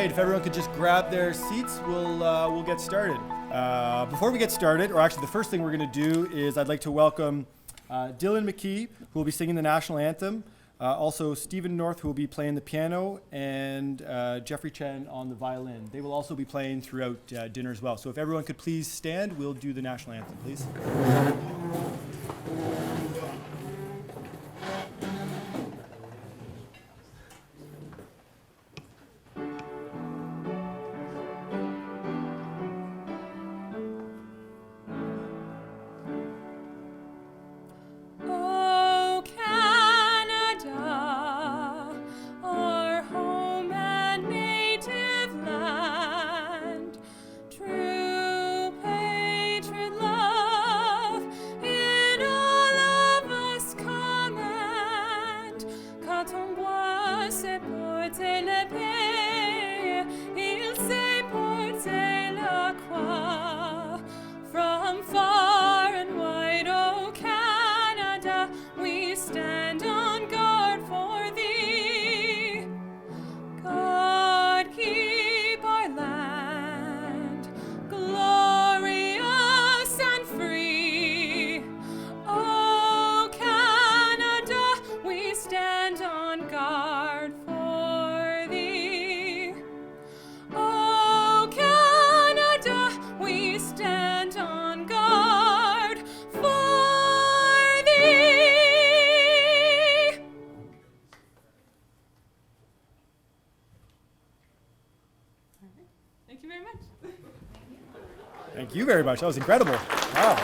right, if everyone could just grab their seats, we'll get started. Before we get started, or actually the first thing we're going to do is I'd like to welcome Dylan Mckay, who will be singing the national anthem. Also Stephen North, who will be playing the piano, and Jeffrey Chen on the violin. They will also be playing throughout dinner as well. So if everyone could please stand, we'll do the national anthem, please. Thank you very much. That was incredible. Wow.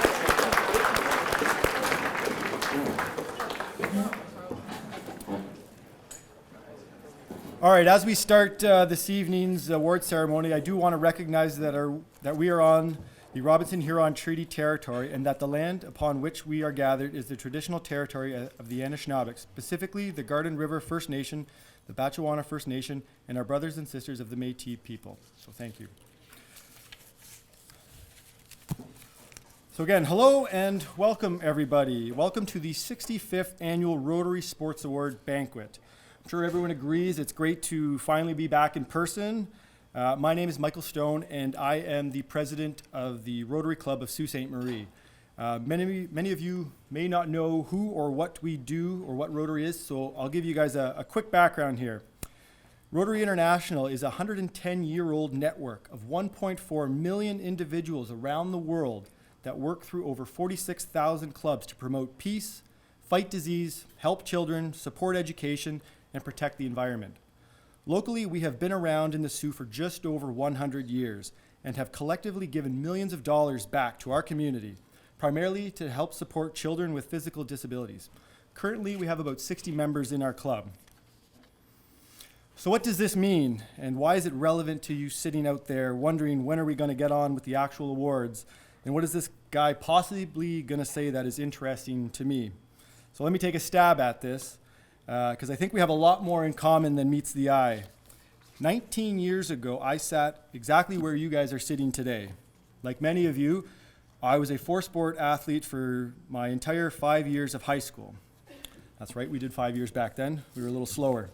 All right, as we start this evening's award ceremony, I do want to recognize that we are on the Robinson-Huron Treaty Territory and that the land upon which we are gathered is the traditional territory of the Anishinaabe, specifically the Garden River First Nation, the Batchewana First Nation, and our brothers and sisters of the Métis people. So thank you. So again, hello and welcome everybody. Welcome to the 65th Annual Rotary Sports Award Banquet. I'm sure everyone agrees it's great to finally be back in person. My name is Michael Stone and I am the president of the Rotary Club of Sault Ste. Marie. Many of you may not know who or what we do or what Rotary is, so I'll give you guys a quick background here. Rotary International is a 110-year-old network of 1.4 million individuals around the world that work through over 46,000 clubs to promote peace, fight disease, help children, support education, and protect the environment. Locally, we have been around in the Sioux for just over 100 years and have collectively given millions of dollars back to our community, primarily to help support children with physical disabilities. Currently, we have about 60 members in our club. So what does this mean, and why is it relevant to you sitting out there wondering when are we going to get on with the actual awards? And what is this guy possibly going to say that is interesting to me? So let me take a stab at this, because I think we have a lot more in common than meets the eye. 19 years ago, I sat exactly where you guys are sitting today. Like many of you, I was a four-sport athlete for my entire 5 years of high school. That's right, we did 5 years back then. We were a little slower.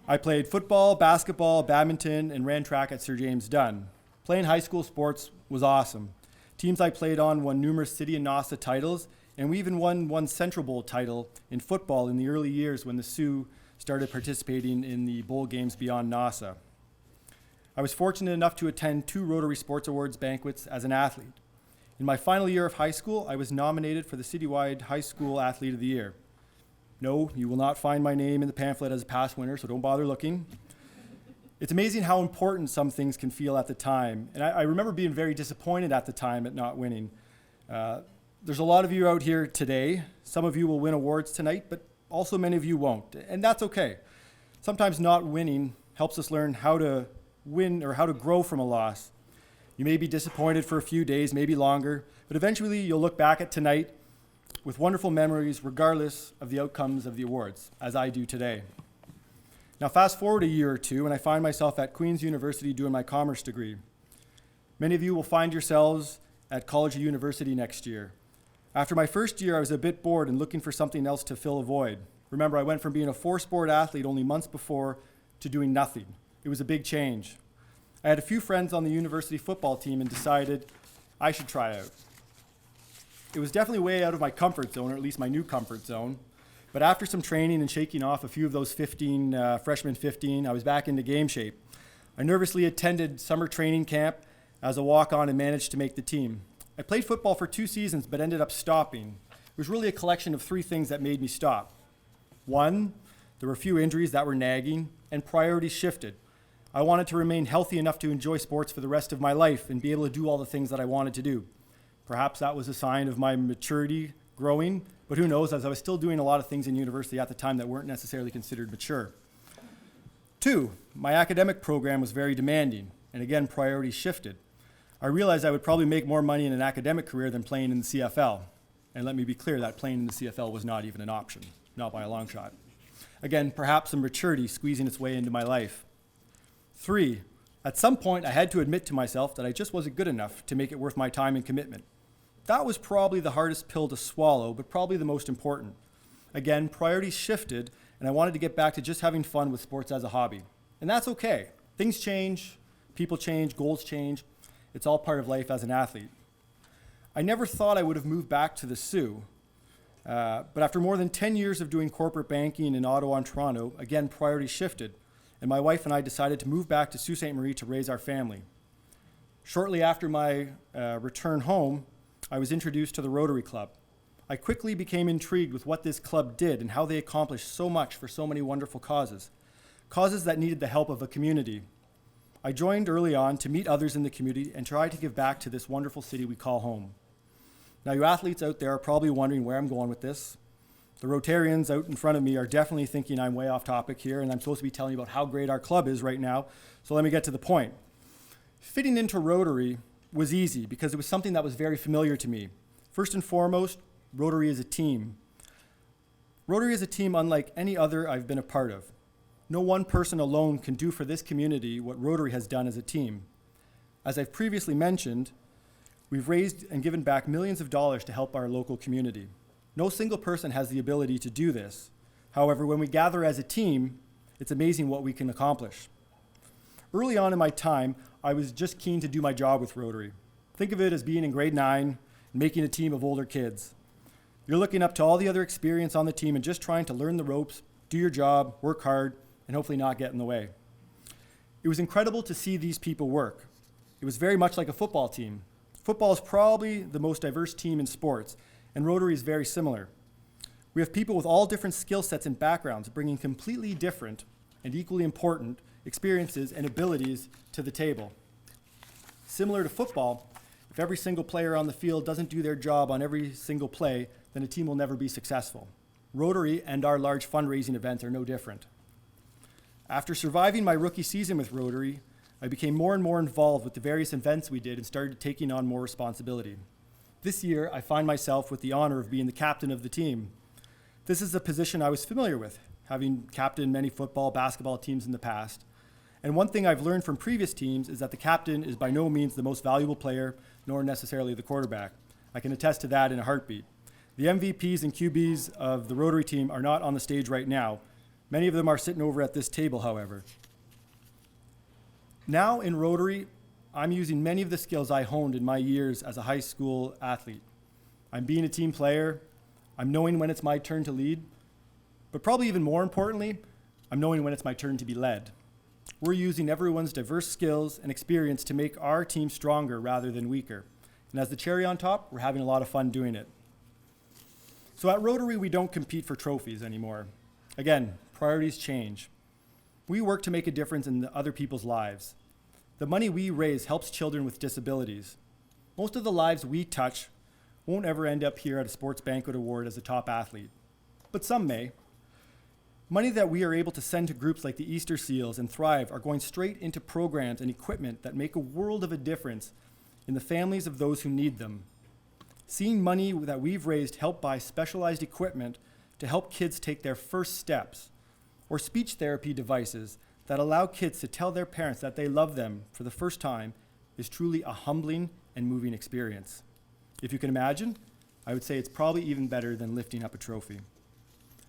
I played football, basketball, badminton, and ran track at Sir James Dunn. Playing high school sports was awesome. Teams I played on won numerous city and NASA titles, and we even won one Central Bowl title in football in the early years when the Sioux started participating in the bowl games beyond NASA. I was fortunate enough to attend 2 Rotary Sports Awards banquets as an athlete. In my final year of high school, I was nominated for the Citywide High School Athlete of the Year. No, you will not find my name in the pamphlet as a past winner, so don't bother looking. It's amazing how important some things can feel at the time. And I remember being very disappointed at the time at not winning. There's a lot of you out here today. Some of you will win awards tonight, but also many of you won't. And that's okay. Sometimes not winning helps us learn how to win or how to grow from a loss. You may be disappointed for a few days, maybe longer, but eventually you'll look back at tonight with wonderful memories regardless of the outcomes of the awards, as I do today. Now fast forward a year or two and I find myself at Queen's University doing my commerce degree. Many of you will find yourselves at college or university next year. After my first year, I was a bit bored and looking for something else to fill a void. Remember, I went from being a 4-sport athlete only months before to doing nothing, It was a big change. I had a few friends on the university football team and decided I should try out. It was definitely way out of my comfort zone, or at least my new comfort zone. But after some training and shaking off a few of those freshman 15, I was back into game shape. I nervously attended summer training camp as a walk-on and managed to make the team. I played football for 2 seasons, but ended up stopping. It was really a collection of 3 things that made me stop. 1, there were a few injuries that were nagging, and priorities shifted. I wanted to remain healthy enough to enjoy sports for the rest of my life and be able to do all the things that I wanted to do. Perhaps that was a sign of my maturity growing, but who knows, as I was still doing a lot of things in university at the time that weren't necessarily considered mature. 2, my academic program was very demanding, and again, priorities shifted. I realized I would probably make more money in an academic career than playing in the CFL. And let me be clear, that playing in the CFL was not even an option, not by a long shot. Again, perhaps some maturity squeezing its way into my life. 3, at some point I had to admit to myself that I just wasn't good enough to make it worth my time and commitment. That was probably the hardest pill to swallow, but probably the most important. Again, priorities shifted, and I wanted to get back to just having fun with sports as a hobby. And that's okay. Things change, people change, goals change. It's all part of life as an athlete. I never thought I would have moved back to the Sioux, but after more than 10 years of doing corporate banking in Ottawa and Toronto, again, priorities shifted, and my wife and I decided to move back to Sault Ste. Marie to raise our family. Shortly after my return home, I was introduced to the Rotary Club. I quickly became intrigued with what this club did and how they accomplished so much for so many wonderful causes that needed the help of a community. I joined early on to meet others in the community and try to give back to this wonderful city we call home. Now, you athletes out there are probably wondering where I'm going with this. The Rotarians out in front of me are definitely thinking I'm way off topic here, and I'm supposed to be telling you about how great our club is right now, so let me get to the point. Fitting into Rotary was easy because it was something that was very familiar to me. First and foremost, Rotary is a team. Rotary is a team unlike any other I've been a part of. No one person alone can do for this community what Rotary has done as a team. As I've previously mentioned, we've raised and given back millions of dollars to help our local community. No single person has the ability to do this. However, when we gather as a team, it's amazing what we can accomplish. Early on in my time, I was just keen to do my job with Rotary. Think of it as being in grade 9 and making a team of older kids. You're looking up to all the other experience on the team and just trying to learn the ropes, do your job, work hard, and hopefully not get in the way. It was incredible to see these people work. It was very much like a football team. Football is probably the most diverse team in sports, and Rotary is very similar. We have people with all different skill sets and backgrounds bringing completely different and equally important experiences and abilities to the table. Similar to football, if every single player on the field doesn't do their job on every single play, then a team will never be successful. Rotary and our large fundraising events are no different. After surviving my rookie season with Rotary, I became more and more involved with the various events we did and started taking on more responsibility. This year, I find myself with the honor of being the captain of the team. This is a position I was familiar with, having captained many football, basketball teams in the past. And one thing I've learned from previous teams is that the captain is by no means the most valuable player, nor necessarily the quarterback. I can attest to that in a heartbeat. The MVPs and QBs of the Rotary team are not on the stage right now. Many of them are sitting over at this table, however. Now in Rotary, I'm using many of the skills I honed in my years as a high school athlete. I'm being a team player, I'm knowing when it's my turn to lead, but probably even more importantly, I'm knowing when it's my turn to be led. We're using everyone's diverse skills and experience to make our team stronger rather than weaker. And as the cherry on top, we're having a lot of fun doing it. So at Rotary, we don't compete for trophies anymore. Again, priorities change. We work to make a difference in other people's lives. The money we raise helps children with disabilities. Most of the lives we touch won't ever end up here at a sports banquet award as a top athlete, but some may. Money that we are able to send to groups like the Easter Seals and Thrive are going straight into programs and equipment that make a world of a difference in the families of those who need them. Seeing money that we've raised help buy specialized equipment to help kids take their first steps, or speech therapy devices that allow kids to tell their parents that they love them for the first time is truly a humbling and moving experience. If you can imagine, I would say it's probably even better than lifting up a trophy.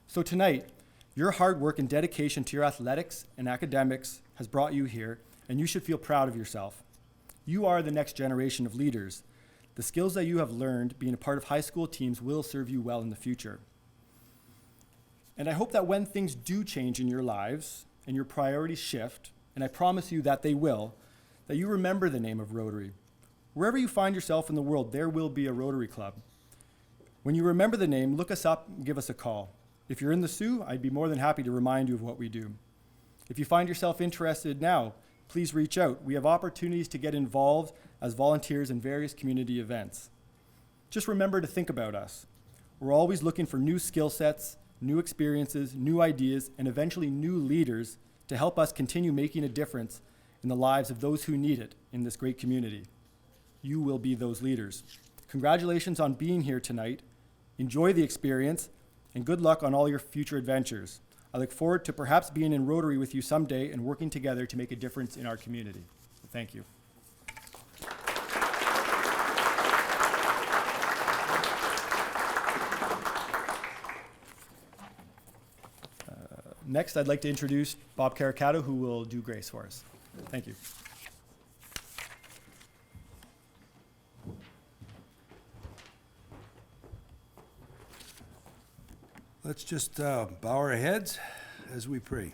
So tonight, your hard work and dedication to your athletics and academics has brought you here, and you should feel proud of yourself. You are the next generation of leaders. The skills that you have learned being a part of high school teams will serve you well in the future. And I hope that when things do change in your lives and your priorities shift, and I promise you that they will, that you remember the name of Rotary. Wherever you find yourself in the world, there will be a Rotary Club. When you remember the name, look us up and give us a call. If you're in the Sioux, I'd be more than happy to remind you of what we do. If you find yourself interested now, please reach out. We have opportunities to get involved as volunteers in various community events. Just remember to think about us. We're always looking for new skill sets, new experiences, new ideas, and eventually new leaders to help us continue making a difference in the lives of those who need it in this great community. You will be those leaders. Congratulations on being here tonight. Enjoy the experience, and good luck on all your future adventures. I look forward to perhaps being in Rotary with you someday and working together to make a difference in our community. Thank you. Next, I'd like to introduce Bob Carricato, who will do grace for us. Thank you. Let's just bow our heads as we pray.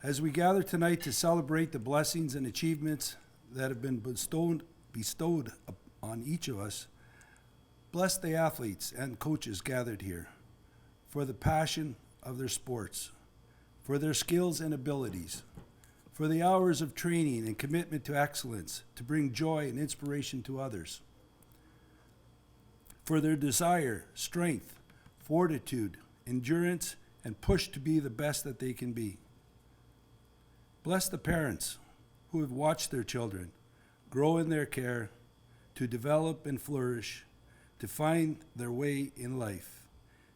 As we gather tonight to celebrate the blessings and achievements that have been bestowed on each of us, bless the athletes and coaches gathered here for the passion of their sports, for their skills and abilities, for the hours of training and commitment to excellence to bring joy and inspiration to others, for their desire, strength, fortitude, endurance, and push to be the best that they can be. Bless the parents who have watched their children grow in their care, to develop and flourish, to find their way in life,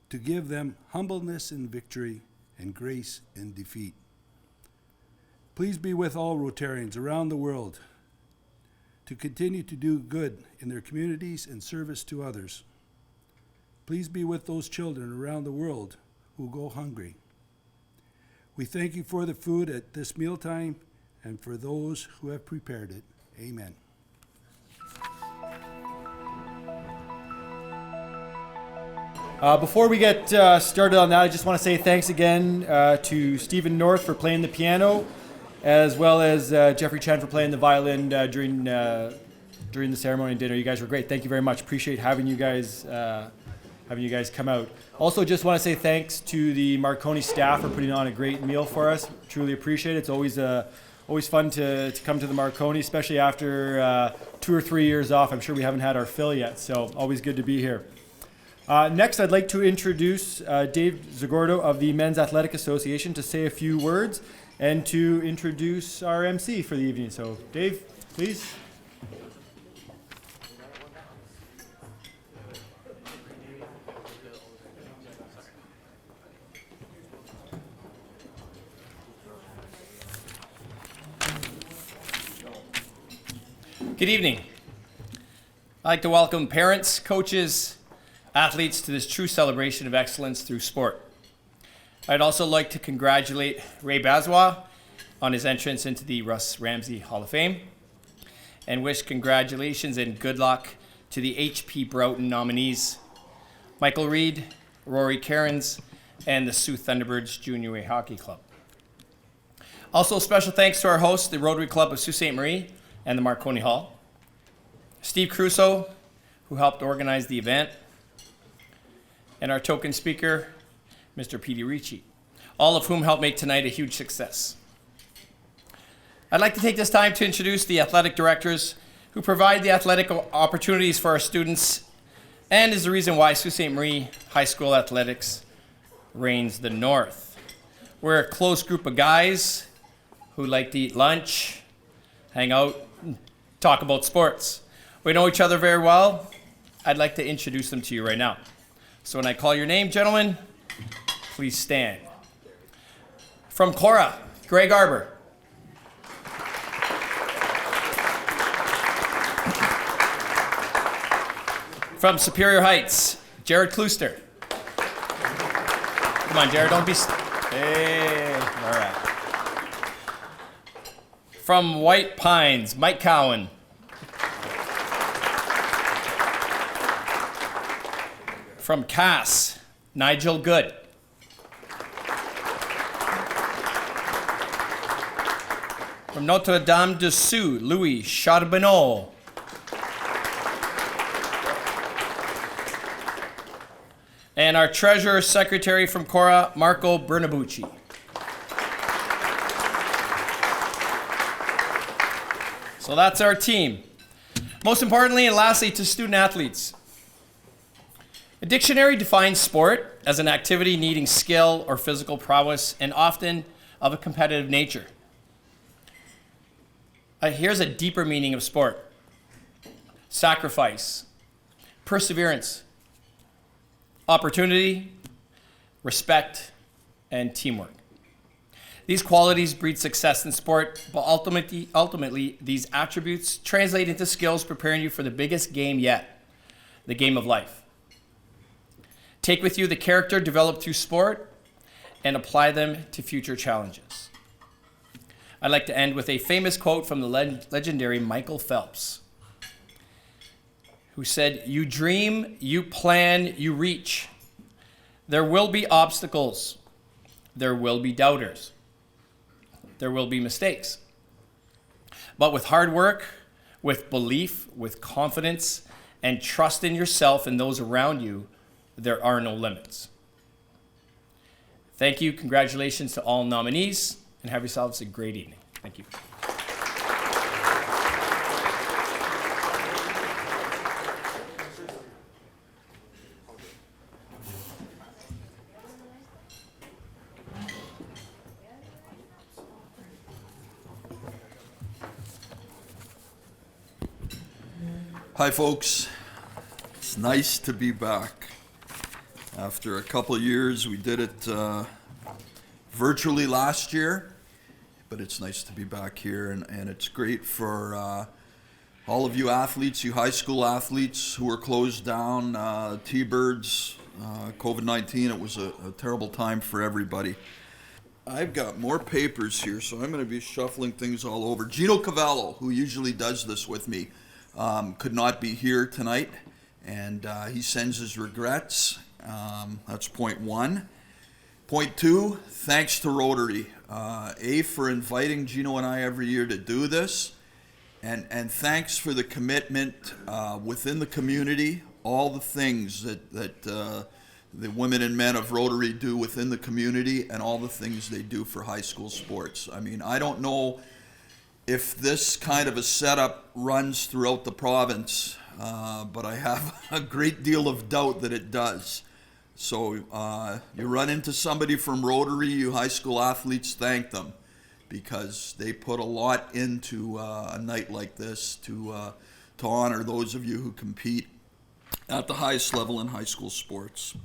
to give them humbleness in victory and grace in defeat. Please be with all Rotarians around the world to continue to do good in their communities and service to others. Please be with those children around the world who go hungry. We thank you for the food at this mealtime and for those who have prepared it. Amen. Before we get started on that, I just want to say thanks again to Stephen North for playing the piano, as well as Jeffrey Chen for playing the violin during the ceremony and dinner. You guys were great. Thank you very much. Appreciate having you guys come out. Also, just want to say thanks to the Marconi staff for putting on a great meal for us. Truly appreciate it. It's always fun to come to the Marconi, especially after 2 or 3 years off. I'm sure we haven't had our fill yet, so always good to be here. Next, I'd like to introduce Dave Zagordo of the Men's Athletic Association to say a few words and to introduce our MC for the evening. So, Dave, please. Good evening. I'd like to welcome parents, coaches, athletes to this true celebration of excellence through sport. I'd also like to congratulate Ray Bazwa on his entrance into the Russ Ramsey Hall of Fame and wish congratulations and good luck to the P Broughton nominees, Michael Reed, Rory Cairns, and the Sioux Thunderbirds Junior A Hockey Club. Also, special thanks to our hosts, the Rotary Club of Sault Ste. Marie and the Marconi Hall, Steve Crusoe, who helped organize the event, and our token speaker, Mr. Petey Ricci, all of whom helped make tonight a huge success. I'd like to take this time to introduce the athletic directors who provide the athletic opportunities for our students and is the reason why Sault Ste. Marie High School athletics reigns the North. We're a close group of guys who like to eat lunch, hang out, and talk about sports. We know each other very well. I'd like to introduce them to you right now. So when I call your name, gentlemen, please stand. From Cora, Greg Arbor. From Superior Heights, Jared Klooster. Come on, Jared, don't be... Hey, all right. From White Pines, Mike Cowan. From Cass, Nigel Good. From Notre Dame de Sioux, Louis Charbonneau. And our Treasurer Secretary from Cora, Marco Bernabucci. So that's our team. Most importantly and lastly, to student athletes. A dictionary defines sport as an activity needing skill or physical prowess and often of a competitive nature. Here's a deeper meaning of sport: sacrifice, perseverance, opportunity, respect, and teamwork. These qualities breed success in sport, but ultimately, these attributes translate into skills preparing you for the biggest game yet, the game of life. Take with you the character developed through sport and apply them to future challenges. I'd like to end with a famous quote from the legendary Michael Phelps, who said, "You dream, you plan, you reach. There will be obstacles. There will be doubters. There will be mistakes. But with hard work, with belief, with confidence, and trust in yourself and those around you, there are no limits." Thank you. Congratulations to all nominees, and have yourselves a great evening. Thank you. Hi folks, it's nice to be back. After a couple of years, we did it virtually last year, but it's nice to be back here, and it's great for all of you athletes, you high school athletes who were closed down, T-Birds, COVID-19. It was a terrible time for everybody. I've got more papers here, so I'm going to be shuffling things all over. Gino Cavallo, who usually does this with me, could not be here tonight, and he sends his regrets. That's point one. Point two, thanks to Rotary. For inviting Gino and I every year to do this, and thanks for the commitment within the community, all the things that the women and men of Rotary do within the community, and all the things they do for high school sports. I mean, I don't know if this kind of a setup runs throughout the province, but I have a great deal of doubt that it does. So you run into somebody from Rotary, you high school athletes, thank them, because they put a lot into a night like this to honor those of you who compete at the highest level in high school sports.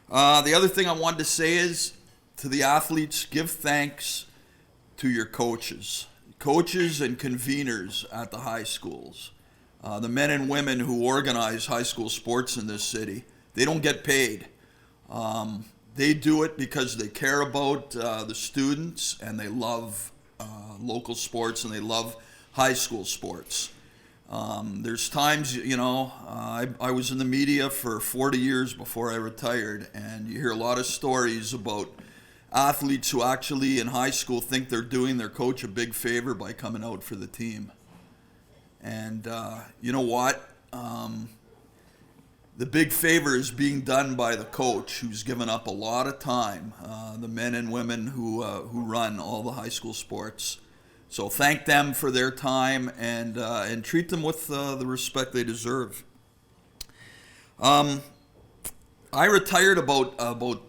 The other thing I wanted to say is, to the athletes, give thanks to your coaches and conveners at the high schools, the men and women who organize high school sports in this city. They don't get paid. They do it because they care about the students, and they love local sports, and they love high school sports. There's times, I was in the media for 40 years before I retired, and you hear a lot of stories about athletes who actually in high school think they're doing their coach a big favor by coming out for the team. And you know what? The big favor is being done by the coach, who's given up a lot of time, the men and women who run all the high school sports. So thank them for their time, and treat them with the respect they deserve. I retired about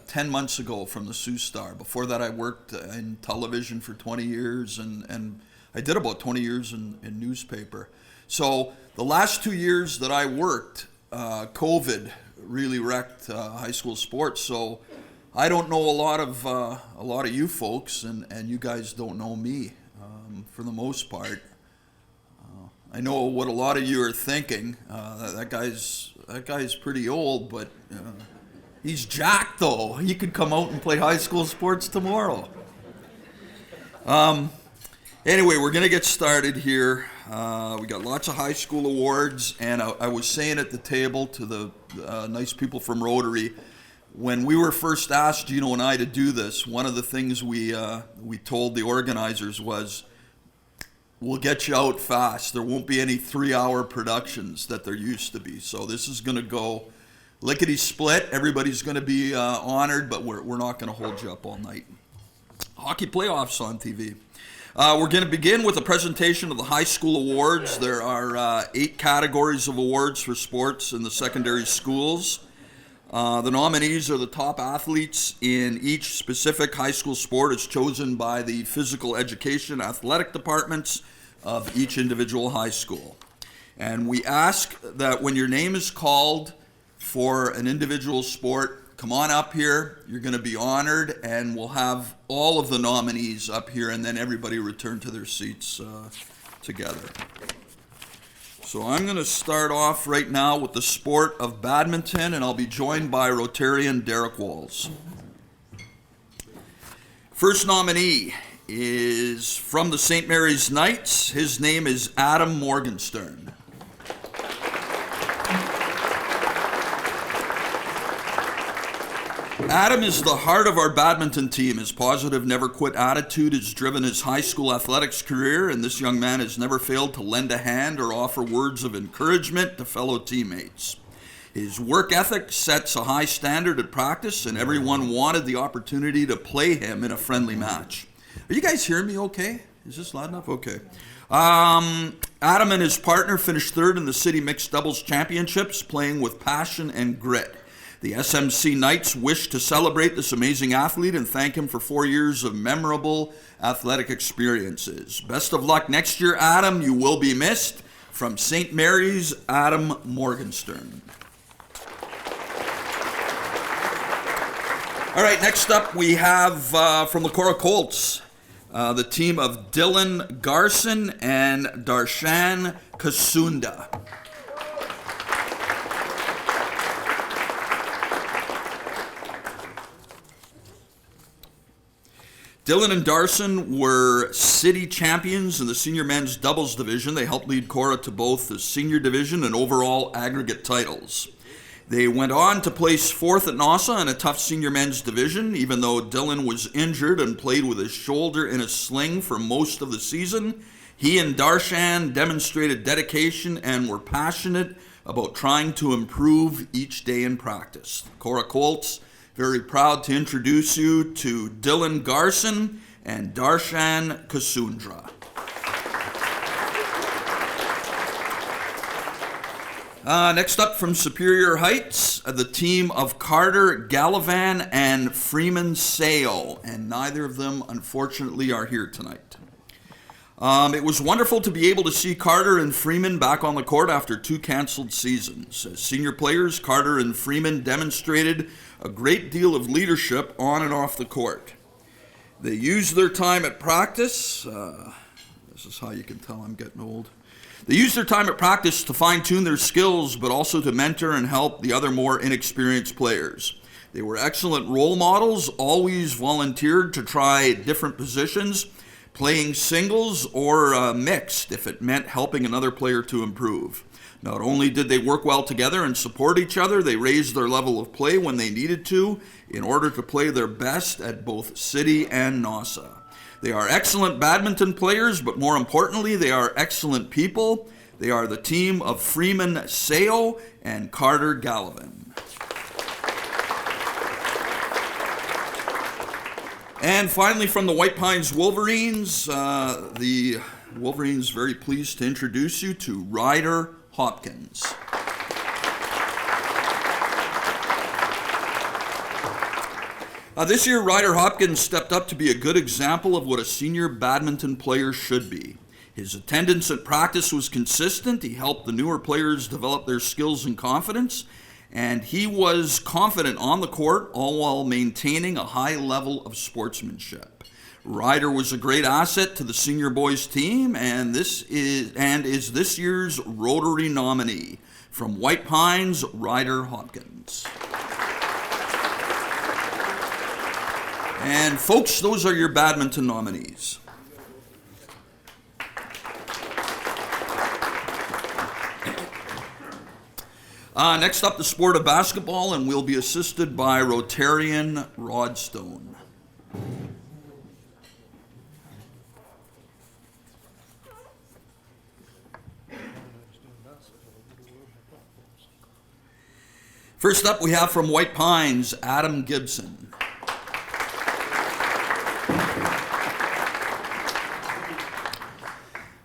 10 months ago from the Sioux Star. Before that, I worked in television for 20 years, and I did about 20 years in newspaper. So the last 2 years that I worked, COVID really wrecked high school sports. So I don't know a lot of you folks, and you guys don't know me for the most part. I know what a lot of you are thinking. That guy's pretty old, but he's jacked though. He could come out and play high school sports tomorrow. Anyway, we're going to get started here. We got lots of high school awards, and I was saying at the table to the nice people from Rotary, when we were first asked, Gino and I, to do this, one of the things we told the organizers was, we'll get you out fast. There won't be any 3-hour productions that there used to be. So this is going to go lickety-split. Everybody's going to be honored, but we're not going to hold you up all night. Hockey playoffs on TV. We're going to begin with a presentation of the high school awards. There are 8 categories of awards for sports in the secondary schools. The nominees are the top athletes in each specific high school sport as chosen by the physical education athletic departments of each individual high school. And we ask that when your name is called for an individual sport, come on up here. You're going to be honored, and we'll have all of the nominees up here, and then everybody return to their seats together. So I'm going to start off right now with the sport of badminton, and I'll be joined by Rotarian Derek Walls. First nominee is from the St. Mary's Knights. His name is Adam Morgenstern. Adam is the heart of our badminton team. His positive, never-quit attitude has driven his high school athletics career, and this young man has never failed to lend a hand or offer words of encouragement to fellow teammates. His work ethic sets a high standard at practice, and everyone wanted the opportunity to play him in a friendly match. Are you guys hearing me okay? Is this loud enough? Okay. Adam and his partner finished third in the City Mixed Doubles Championships, playing with passion and grit. The SMC Knights wish to celebrate this amazing athlete and thank him for 4 years of memorable athletic experiences. Best of luck next year, Adam. You will be missed. From St. Mary's, Adam Morgenstern. All right, next up we have from the Cora Colts, the team of Dylan Garson and Darshan Kasunda. Dylan and Darson were city champions in the senior men's doubles division. They helped lead Cora to both the senior division and overall aggregate titles. They went on to place 4th at NASA in a tough senior men's division, even though Dylan was injured and played with his shoulder in a sling for most of the season. He and Darshan demonstrated dedication and were passionate about trying to improve each day in practice. Cora Colts, very proud to introduce you to Dylan Garson and Darshan Kasundra. Next up from Superior Heights, the team of Carter Gallivan and Freeman Sioux, and neither of them, unfortunately, are here tonight. It was wonderful to be able to see Carter and Freeman back on the court after 2 canceled seasons. As senior players, Carter and Freeman demonstrated a great deal of leadership on and off the court. They used their time at practice. This is how you can tell I'm getting old. They used their time at practice to fine-tune their skills, but also to mentor and help the other more inexperienced players. They were excellent role models, always volunteered to try different positions, playing singles or mixed if it meant helping another player to improve. Not only did they work well together and support each other, they raised their level of play when they needed to in order to play their best at both City and NASA. They are excellent badminton players, but more importantly, they are excellent people. They are the team of Freeman Sioux and Carter Gallivan. And finally, from the White Pines Wolverines, the Wolverines very pleased to introduce you to Ryder Hopkins. This year, Ryder Hopkins stepped up to be a good example of what a senior badminton player should be. His attendance at practice was consistent. He helped the newer players develop their skills and confidence, and he was confident on the court, all while maintaining a high level of sportsmanship. Ryder was a great asset to the senior boys team, and is this year's Rotary nominee. From White Pines, Ryder Hopkins. And folks, those are your badminton nominees. Next up, the sport of basketball, and we'll be assisted by Rotarian Rod Stone. First up, we have from White Pines, Adam Gibson.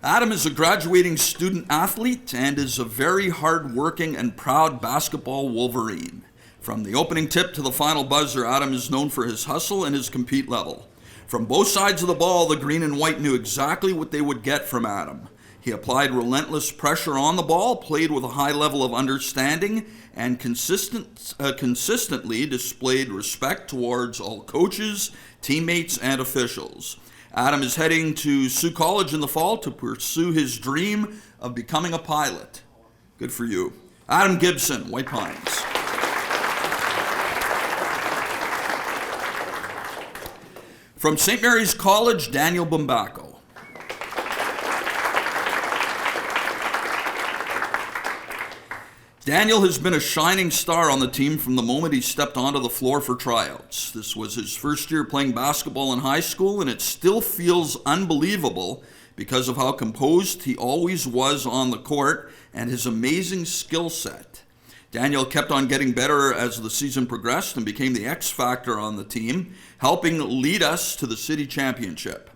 Adam is a graduating student athlete and is a very hard-working and proud basketball Wolverine. From the opening tip to the final buzzer, Adam is known for his hustle and his compete level. From both sides of the ball, the green and white knew exactly what they would get from Adam. He applied relentless pressure on the ball, played with a high level of understanding, and consistently displayed respect towards all coaches, teammates, and officials. Adam is heading to Sioux College in the fall to pursue his dream of becoming a pilot. Good for you. Adam Gibson, White Pines. From St. Mary's College, Daniel Bembacho. Daniel has been a shining star on the team from the moment he stepped onto the floor for tryouts. This was his first year playing basketball in high school, and it still feels unbelievable because of how composed he always was on the court and his amazing skill set. Daniel kept on getting better as the season progressed and became the X factor on the team, helping lead us to the city championship.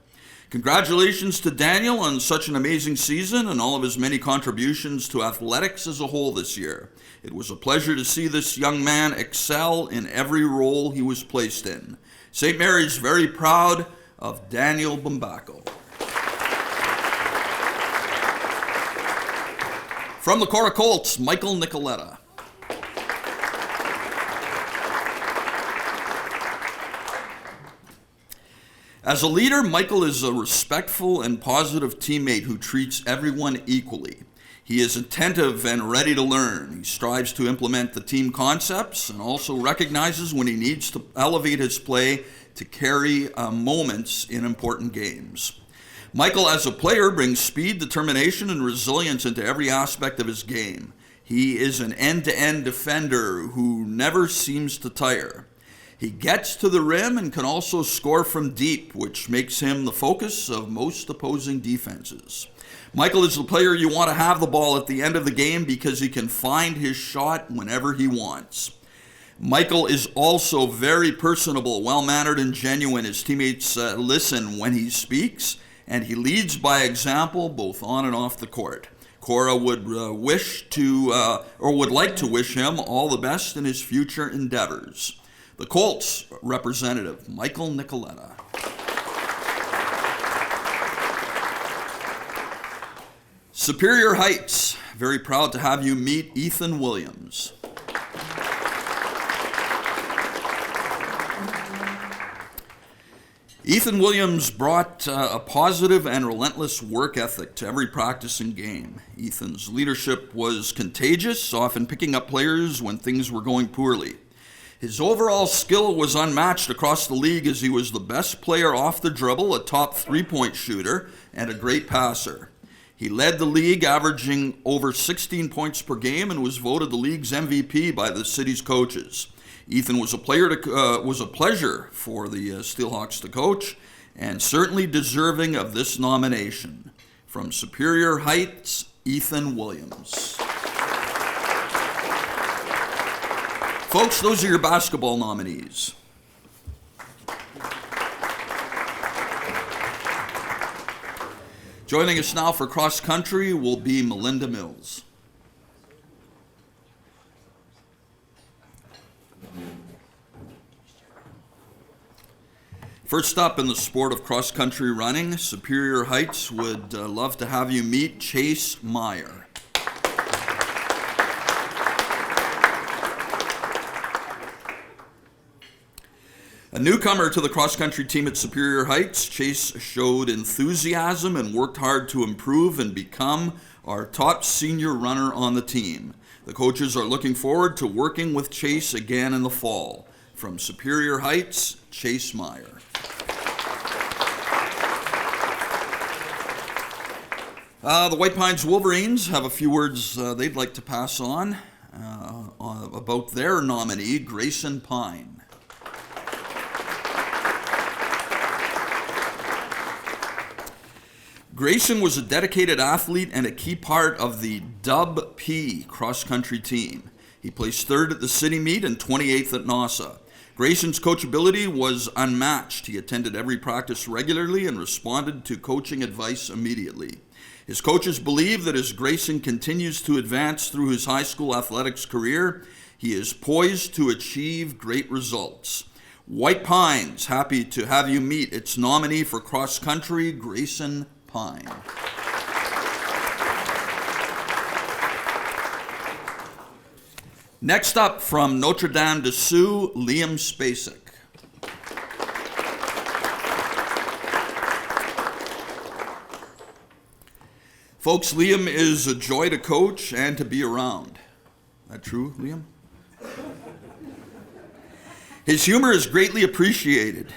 Congratulations to Daniel on such an amazing season and all of his many contributions to athletics as a whole this year. It was a pleasure to see this young man excel in every role he was placed in. St. Mary's very proud of Daniel Bombacle. From the Cora Colts, Michael Nicoletta. As a leader, Michael is a respectful and positive teammate who treats everyone equally. He is attentive and ready to learn. He strives to implement the team concepts and also recognizes when he needs to elevate his play to carry moments in important games. Michael, as a player, brings speed, determination, and resilience into every aspect of his game. He is an end-to-end defender who never seems to tire. He gets to the rim and can also score from deep, which makes him the focus of most opposing defenses. Michael is the player you want to have the ball at the end of the game because he can find his shot whenever he wants. Michael is also very personable, well-mannered, and genuine. His teammates listen when he speaks, and he leads by example both on and off the court. Cora would would like to wish him all the best in his future endeavors. The Colts representative, Michael Nicoletta. Superior Heights, very proud to have you meet Ethan Williams. Ethan Williams brought a positive and relentless work ethic to every practice and game. Ethan's leadership was contagious, often picking up players when things were going poorly. His overall skill was unmatched across the league as he was the best player off the dribble, a top three-point shooter, and a great passer. He led the league, averaging over 16 points per game, and was voted the league's MVP by the city's coaches. Ethan was a pleasure for the Steelhawks to coach, and certainly deserving of this nomination. From Superior Heights, Ethan Williams. Folks, those are your basketball nominees. Joining us now for cross country will be Melinda Mills. First up in the sport of cross country running, Superior Heights would love to have you meet Chase Meyer. A newcomer to the cross-country team at Superior Heights, Chase showed enthusiasm and worked hard to improve and become our top senior runner on the team. The coaches are looking forward to working with Chase again in the fall. From Superior Heights, Chase Meyer. The White Pines Wolverines have a few words they'd like to pass on. about their nominee, Grayson Pine. Grayson was a dedicated athlete and a key part of the Dub P cross-country team. He placed 3rd at the city meet and 28th at NASA. Grayson's coachability was unmatched. He attended every practice regularly and responded to coaching advice immediately. His coaches believe that as Grayson continues to advance through his high school athletics career, he is poised to achieve great results. White Pines, happy to have you meet its nominee for cross-country, Grayson Pine. Next up, from Notre Dame de Sioux, Liam Spacek. Folks, Liam is a joy to coach and to be around. That true, Liam? His humor is greatly appreciated.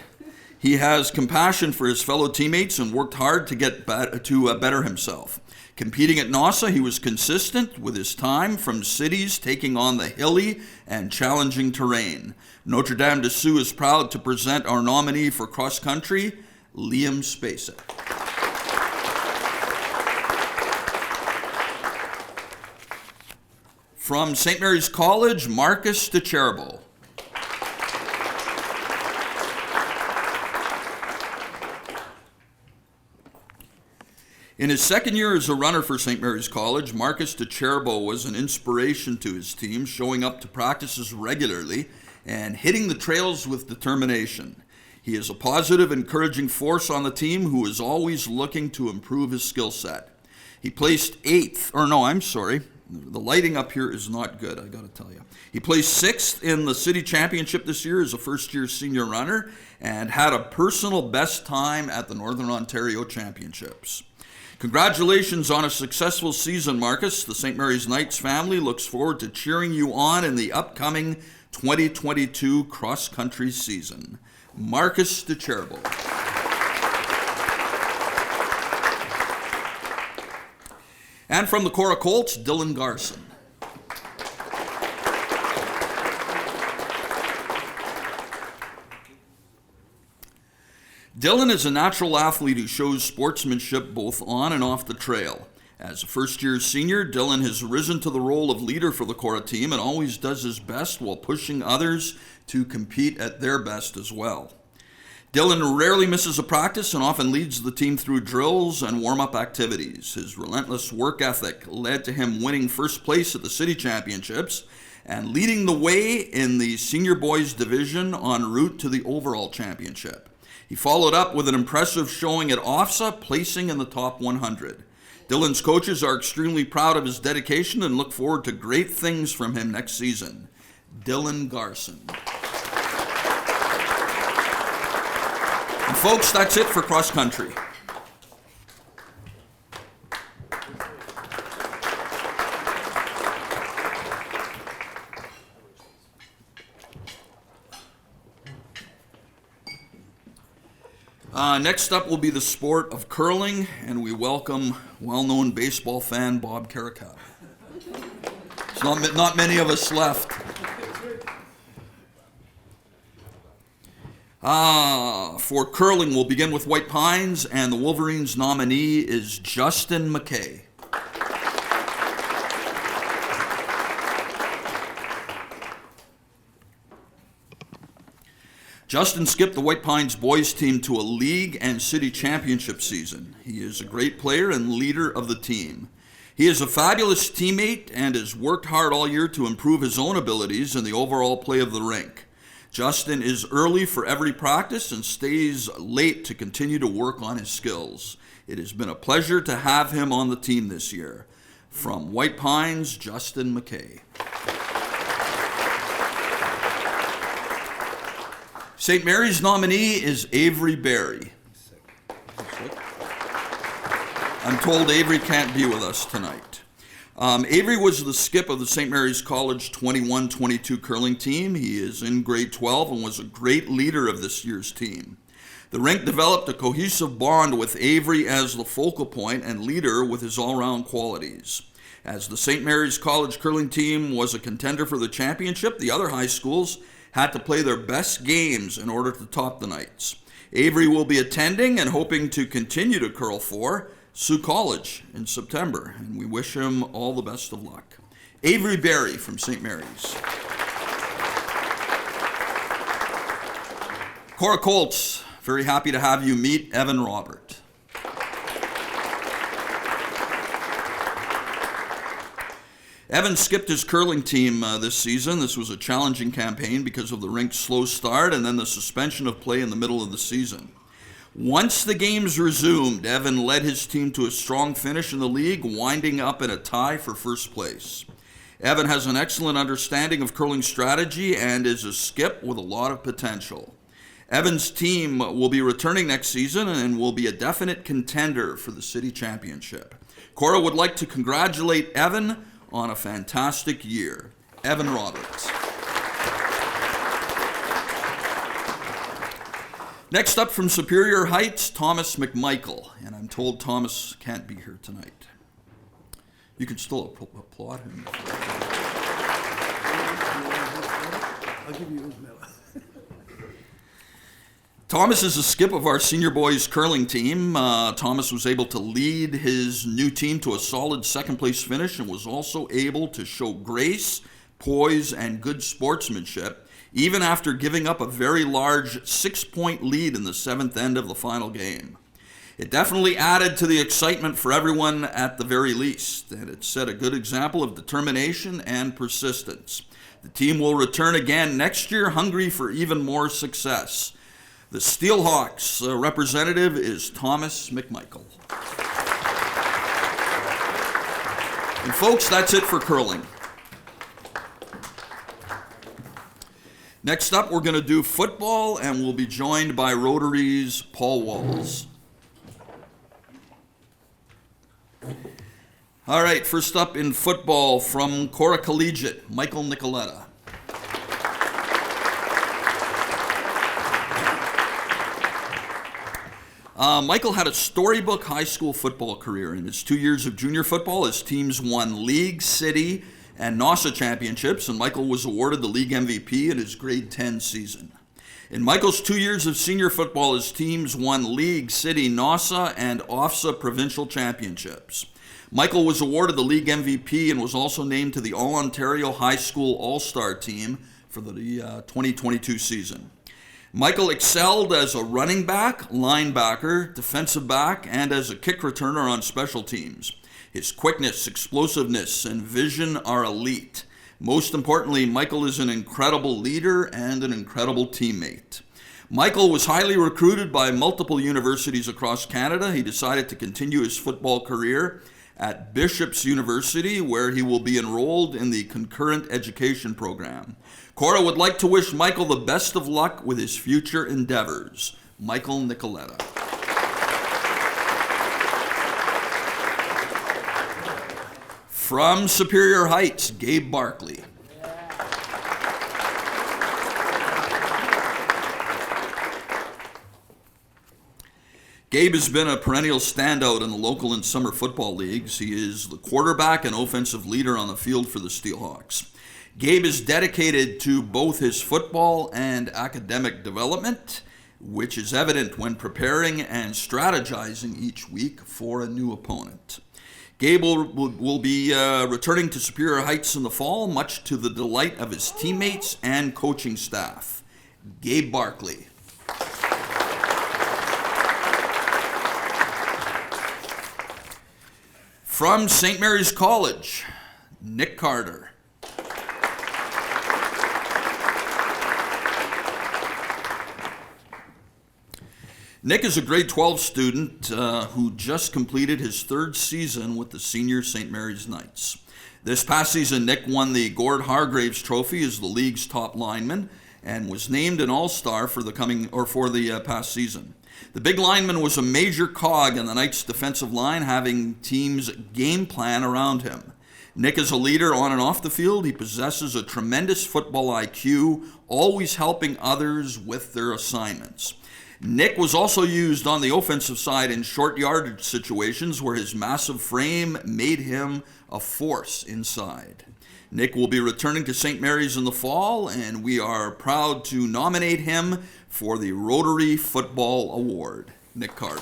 He has compassion for his fellow teammates and worked hard to better himself. Competing at NASA, he was consistent with his time from cities taking on the hilly and challenging terrain. Notre Dame de Sioux is proud to present our nominee for cross country, Liam Spacek. From St. Mary's College, Marcus DeCherbo. In his second year as a runner for St. Mary's College, Marcus DeCherbo was an inspiration to his team, showing up to practices regularly and hitting the trails with determination. He is a positive, encouraging force on the team who is always looking to improve his skill set. He placed the lighting up here is not good, I gotta tell you. He placed 6th in the city championship this year as a first-year senior runner and had a personal best time at the Northern Ontario Championships. Congratulations on a successful season, Marcus. The St. Mary's Knights family looks forward to cheering you on in the upcoming 2022 cross-country season. Marcus DeCherbo. And from the Cora Colts, Dylan Garson. Dylan is a natural athlete who shows sportsmanship both on and off the trail. As a first-year senior, Dylan has risen to the role of leader for the Cora team and always does his best while pushing others to compete at their best as well. Dylan rarely misses a practice and often leads the team through drills and warm-up activities. His relentless work ethic led to him winning first place at the city championships and leading the way in the senior boys division en route to the overall championship. He followed up with an impressive showing at OFSA, placing in the top 100. Dylan's coaches are extremely proud of his dedication and look forward to great things from him next season. Dylan Garson. And folks, that's it for cross country. Next up will be the sport of curling, and we welcome well-known baseball fan Bob Carricato. There's not many of us left. For curling, we'll begin with White Pines, and the Wolverines nominee is Justin Mckay. Justin skipped the White Pines boys team to a league and city championship season. He is a great player and leader of the team. He is a fabulous teammate and has worked hard all year to improve his own abilities in the overall play of the rink. Justin is early for every practice and stays late to continue to work on his skills. It has been a pleasure to have him on the team this year. From White Pines, Justin Mckay. St. Mary's nominee is Avery Berry. I'm told Avery can't be with us tonight. Avery was the skip of the St. Mary's College 21-22 curling team. He is in grade 12 and was a great leader of this year's team. The rink developed a cohesive bond with Avery as the focal point and leader with his all-round qualities. As the St. Mary's College curling team was a contender for the championship, the other high schools had to play their best games in order to top the Knights. Avery will be attending and hoping to continue to curl for Sioux College in September, and we wish him all the best of luck. Avery Berry from St. Mary's. Cora Colts, very happy to have you meet Evan Robert. Evan skipped his curling team this season. This was a challenging campaign because of the rink's slow start and then the suspension of play in the middle of the season. Once the games resumed, Evan led his team to a strong finish in the league, winding up in a tie for first place. Evan has an excellent understanding of curling strategy and is a skip with a lot of potential. Evan's team will be returning next season and will be a definite contender for the city championship. Cora would like to congratulate Evan on a fantastic year. Evan Roberts. Next up from Superior Heights, Thomas Mcmichael. And I'm told Thomas can't be here tonight. You can still applaud him. I'll give you his medal. Thomas is a skip of our senior boys curling team. Thomas was able to lead his new team to a solid second place finish and was also able to show grace, poise, and good sportsmanship, even after giving up a very large 6-point lead in the seventh end of the final game. It definitely added to the excitement for everyone at the very least, and it set a good example of determination and persistence. The team will return again next year, hungry for even more success. The Steelhawks representative is Thomas Mcmichael. And folks, that's it for curling. Next up, we're going to do football, and we'll be joined by Rotary's Paul Walls. All right, first up in football from Cora Collegiate, Michael Nicoletta. Michael had a storybook high school football career. In his 2 years of junior football, his teams won league, city, and NOSA championships, and Michael was awarded the league MVP in his grade 10 season. In Michael's 2 years of senior football, his teams won league, city, NOSA, and OFSA provincial championships. Michael was awarded the league MVP and was also named to the All-Ontario High School All-Star team for the 2022 season. Michael excelled as a running back, linebacker, defensive back, and as a kick returner on special teams. His quickness, explosiveness, and vision are elite. Most importantly, Michael is an incredible leader and an incredible teammate. Michael was highly recruited by multiple universities across Canada. He decided to continue his football career at Bishop's University, where he will be enrolled in the concurrent education program. Cora would like to wish Michael the best of luck with his future endeavors. Michael Nicoletta. From Superior Heights, Gabe Barkley. Gabe has been a perennial standout in the local and summer football leagues. He is the quarterback and offensive leader on the field for the Steelhawks. Gabe is dedicated to both his football and academic development, which is evident when preparing and strategizing each week for a new opponent. Gabe will be returning to Superior Heights in the fall, much to the delight of his teammates and coaching staff. Gabe Barkley. From St. Mary's College, Nick Carter. Nick is a grade 12 student who just completed his third season with the senior St. Mary's Knights. This past season, Nick won the Gord Hargraves Trophy as the league's top lineman and was named an All-Star for the past season. The big lineman was a major cog in the Knights' defensive line, having teams game plan around him. Nick is a leader on and off the field. He possesses a tremendous football IQ, always helping others with their assignments. Nick was also used on the offensive side in short yardage situations where his massive frame made him a force inside. Nick will be returning to St. Mary's in the fall, and we are proud to nominate him for the Rotary Football Award. Nick Carter.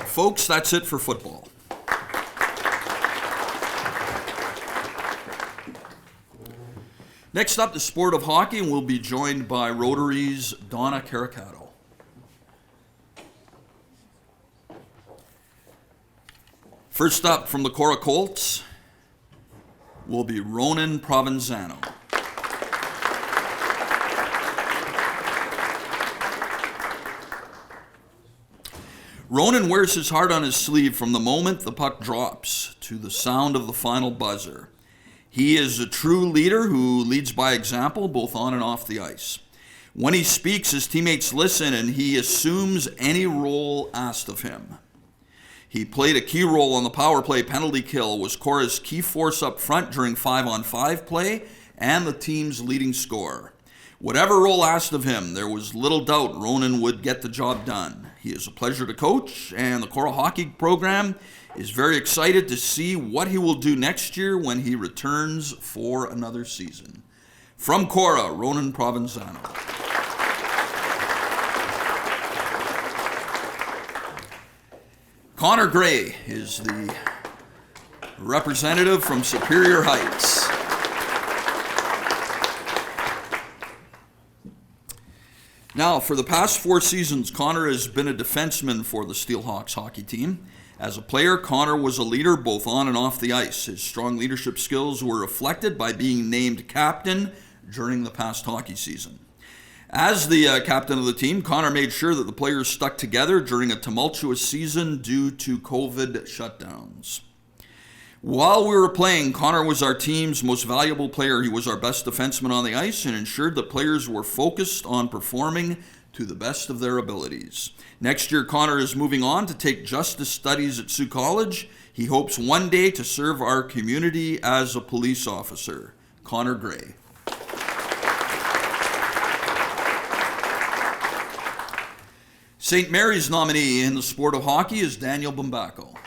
Folks, that's it for football. Next up, the sport of hockey, and we'll be joined by Rotary's Donna Carricato. First up from the Cora Colts will be Ronan Provenzano. Ronan wears his heart on his sleeve from the moment the puck drops to the sound of the final buzzer. He is a true leader who leads by example both on and off the ice. When he speaks, his teammates listen and he assumes any role asked of him. He played a key role on the power play penalty kill, was Cora's key force up front during 5-on-5 play, and the team's leading scorer. Whatever role asked of him, there was little doubt Ronan would get the job done. He is a pleasure to coach, and the Cora hockey program is very excited to see what he will do next year when he returns for another season. From Cora, Ronan Provenzano. Connor Gray is the representative from Superior Heights. Now, for the past 4 seasons, Connor has been a defenseman for the Steelhawks hockey team. As a player, Connor was a leader both on and off the ice. His strong leadership skills were reflected by being named captain during the past hockey season. As the captain of the team, Connor made sure that the players stuck together during a tumultuous season due to COVID shutdowns. While we were playing, Connor was our team's most valuable player. He was our best defenseman on the ice and ensured that players were focused on performing to the best of their abilities. Next year, Connor is moving on to take justice studies at Sioux College. He hopes one day to serve our community as a police officer. Connor Gray. St. Mary's nominee in the sport of hockey is Daniel Bambacho.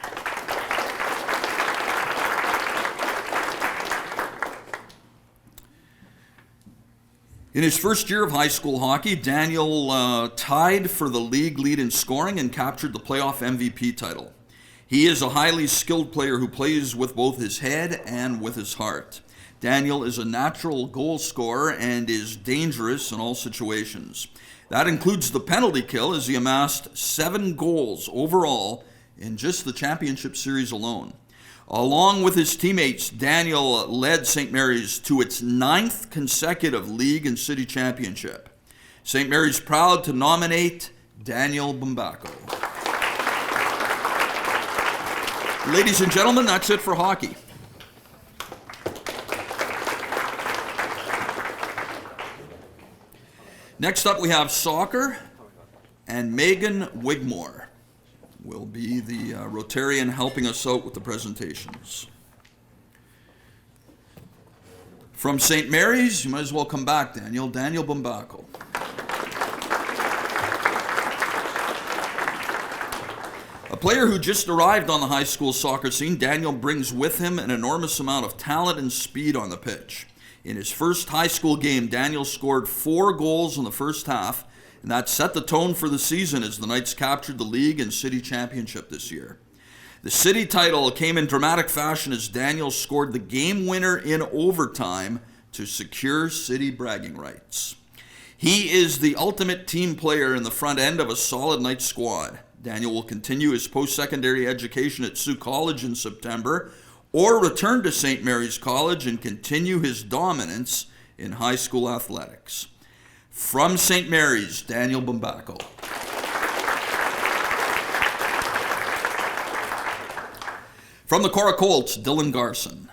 In his first year of high school hockey, Daniel tied for the league lead in scoring and captured the playoff MVP title. He is a highly skilled player who plays with both his head and with his heart. Daniel is a natural goal scorer and is dangerous in all situations. That includes the penalty kill, as he amassed 7 goals overall in just the championship series alone. Along with his teammates, Daniel led St. Mary's to its 9th consecutive league and city championship. St. Mary's proud to nominate Daniel Bambacho. Ladies and gentlemen, that's it for hockey. Next up we have soccer, and Megan Wigmore will be the Rotarian helping us out with the presentations. From St. Mary's, you might as well come back, Daniel. Daniel Bombacle. A player who just arrived on the high school soccer scene, Daniel brings with him an enormous amount of talent and speed on the pitch. In his first high school game, Daniel scored 4 goals in the first half, and that set the tone for the season as the Knights captured the league and city championship this year. The city title came in dramatic fashion as Daniel scored the game winner in overtime to secure city bragging rights. He is the ultimate team player in the front end of a solid Knights squad. Daniel will continue his post-secondary education at Sioux College in September, or return to St. Mary's College and continue his dominance in high school athletics. From St. Mary's, Daniel Bambacle. From the Cora Colts, Dylan Garson.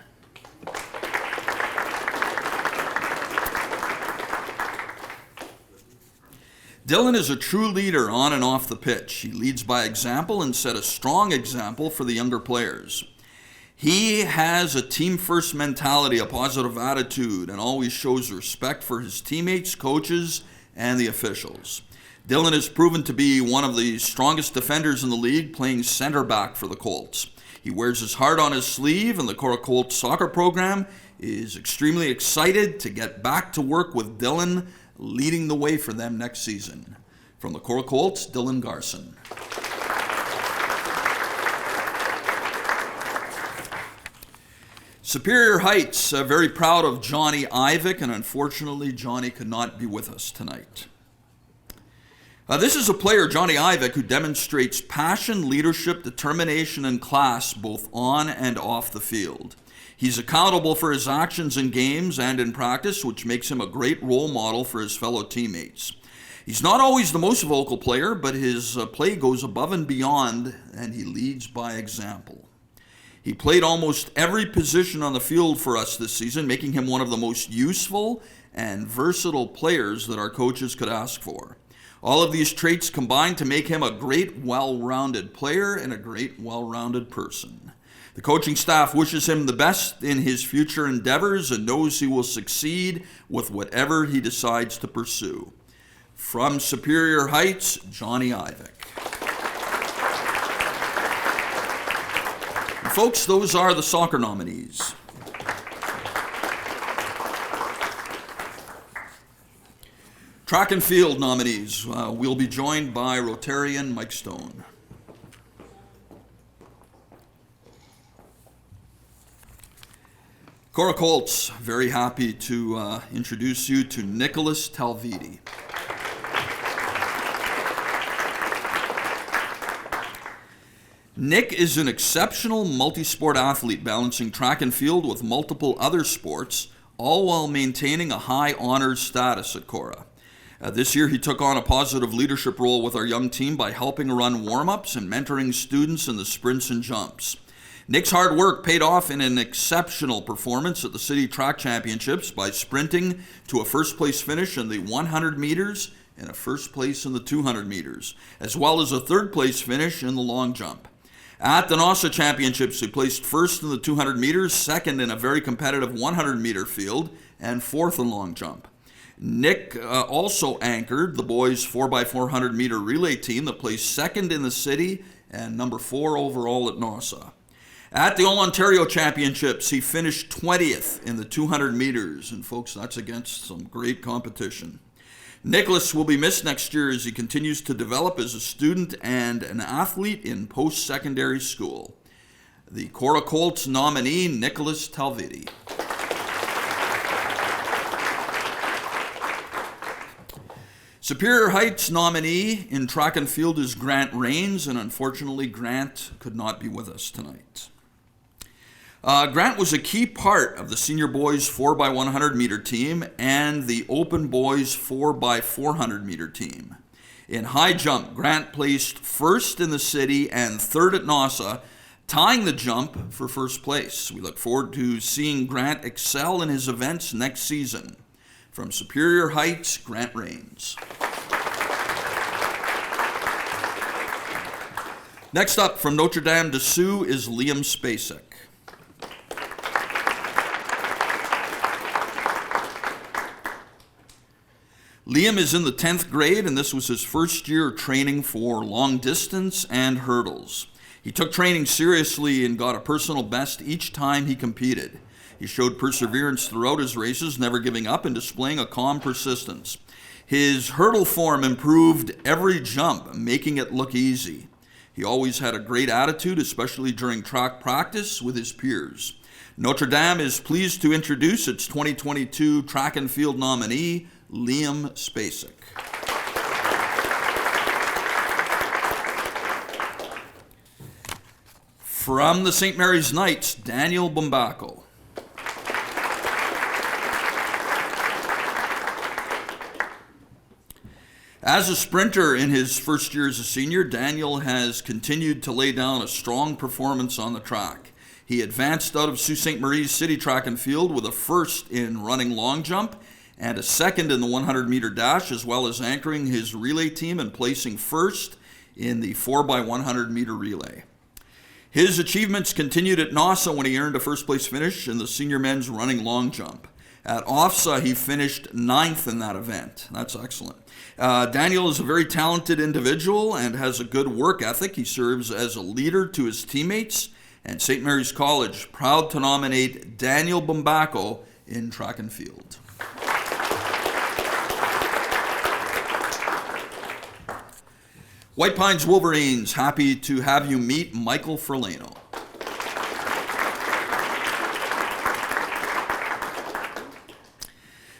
Dylan is a true leader on and off the pitch. He leads by example and set a strong example for the younger players. He has a team-first mentality, a positive attitude, and always shows respect for his teammates, coaches, and the officials. Dylan has proven to be one of the strongest defenders in the league, playing center back for the Colts. He wears his heart on his sleeve, and the Cora Colts soccer program is extremely excited to get back to work with Dylan, leading the way for them next season. From the Cora Colts, Dylan Garson. Superior Heights, very proud of Johnny Ivick, and unfortunately Johnny could not be with us tonight. This is a player, Johnny Ivick, who demonstrates passion, leadership, determination, and class both on and off the field. He's accountable for his actions in games and in practice, which makes him a great role model for his fellow teammates. He's not always the most vocal player, but his play goes above and beyond, and he leads by example. He played almost every position on the field for us this season, making him one of the most useful and versatile players that our coaches could ask for. All of these traits combine to make him a great, well-rounded player and a great, well-rounded person. The coaching staff wishes him the best in his future endeavors and knows he will succeed with whatever he decides to pursue. From Superior Heights, Johnny Ivick. And folks, those are the soccer nominees. Track and field nominees. We'll be joined by Rotarian Mike Stone. Cora Colts, very happy to introduce you to Nicholas Tavity. Nick is an exceptional multi-sport athlete, balancing track and field with multiple other sports, all while maintaining a high honors status at Cora. This year he took on a positive leadership role with our young team by helping run warm-ups and mentoring students in the sprints and jumps. Nick's hard work paid off in an exceptional performance at the City Track Championships by sprinting to a first-place finish in the 100 meters and a first place in the 200 meters, as well as a third-place finish in the long jump. At the NOSA Championships, he placed first in the 200 meters, second in a very competitive 100-meter field, and fourth in long jump. Nick also anchored the boys' 4x400 meter relay team that placed second in the city and number 4 overall at NOSA. At the All-Ontario Championships, he finished 20th in the 200 meters, and folks, that's against some great competition. Nicholas will be missed next year as he continues to develop as a student and an athlete in post-secondary school. The Cora Colts nominee, Nicholas Tavity. Superior Heights nominee in track and field is Grant Rains, and unfortunately Grant could not be with us tonight. Grant was a key part of the senior boys 4x100 meter team and the open boys 4x400 meter team. In high jump, Grant placed first in the city and third at NOSA, tying the jump for first place. We look forward to seeing Grant excel in his events next season. From Superior Heights, Grant Rains. Next up, from Notre Dame de Sioux is Liam Spacek. Liam is in the 10th grade, and this was his first year training for long distance and hurdles. He took training seriously and got a personal best each time he competed. He showed perseverance throughout his races, never giving up and displaying a calm persistence. His hurdle form improved every jump, making it look easy. He always had a great attitude, especially during track practice with his peers. Notre Dame is pleased to introduce its 2022 track and field nominee, Liam Spacek. From the St. Mary's Knights, Daniel Bambacle. As a sprinter in his first year as a senior, Daniel has continued to lay down a strong performance on the track. He advanced out of Sault Ste. Marie's City Track and Field with a first in running long jump and a second in the 100-meter dash, as well as anchoring his relay team and placing first in the 4x100-meter relay. His achievements continued at NASA when he earned a first-place finish in the senior men's running long jump. At OFSA, he finished 9th in that event. That's excellent. Daniel is a very talented individual and has a good work ethic. He serves as a leader to his teammates, and St. Mary's College proud to nominate Daniel Bambacho in track and field. White Pines Wolverines, happy to have you meet Michael Ferlano.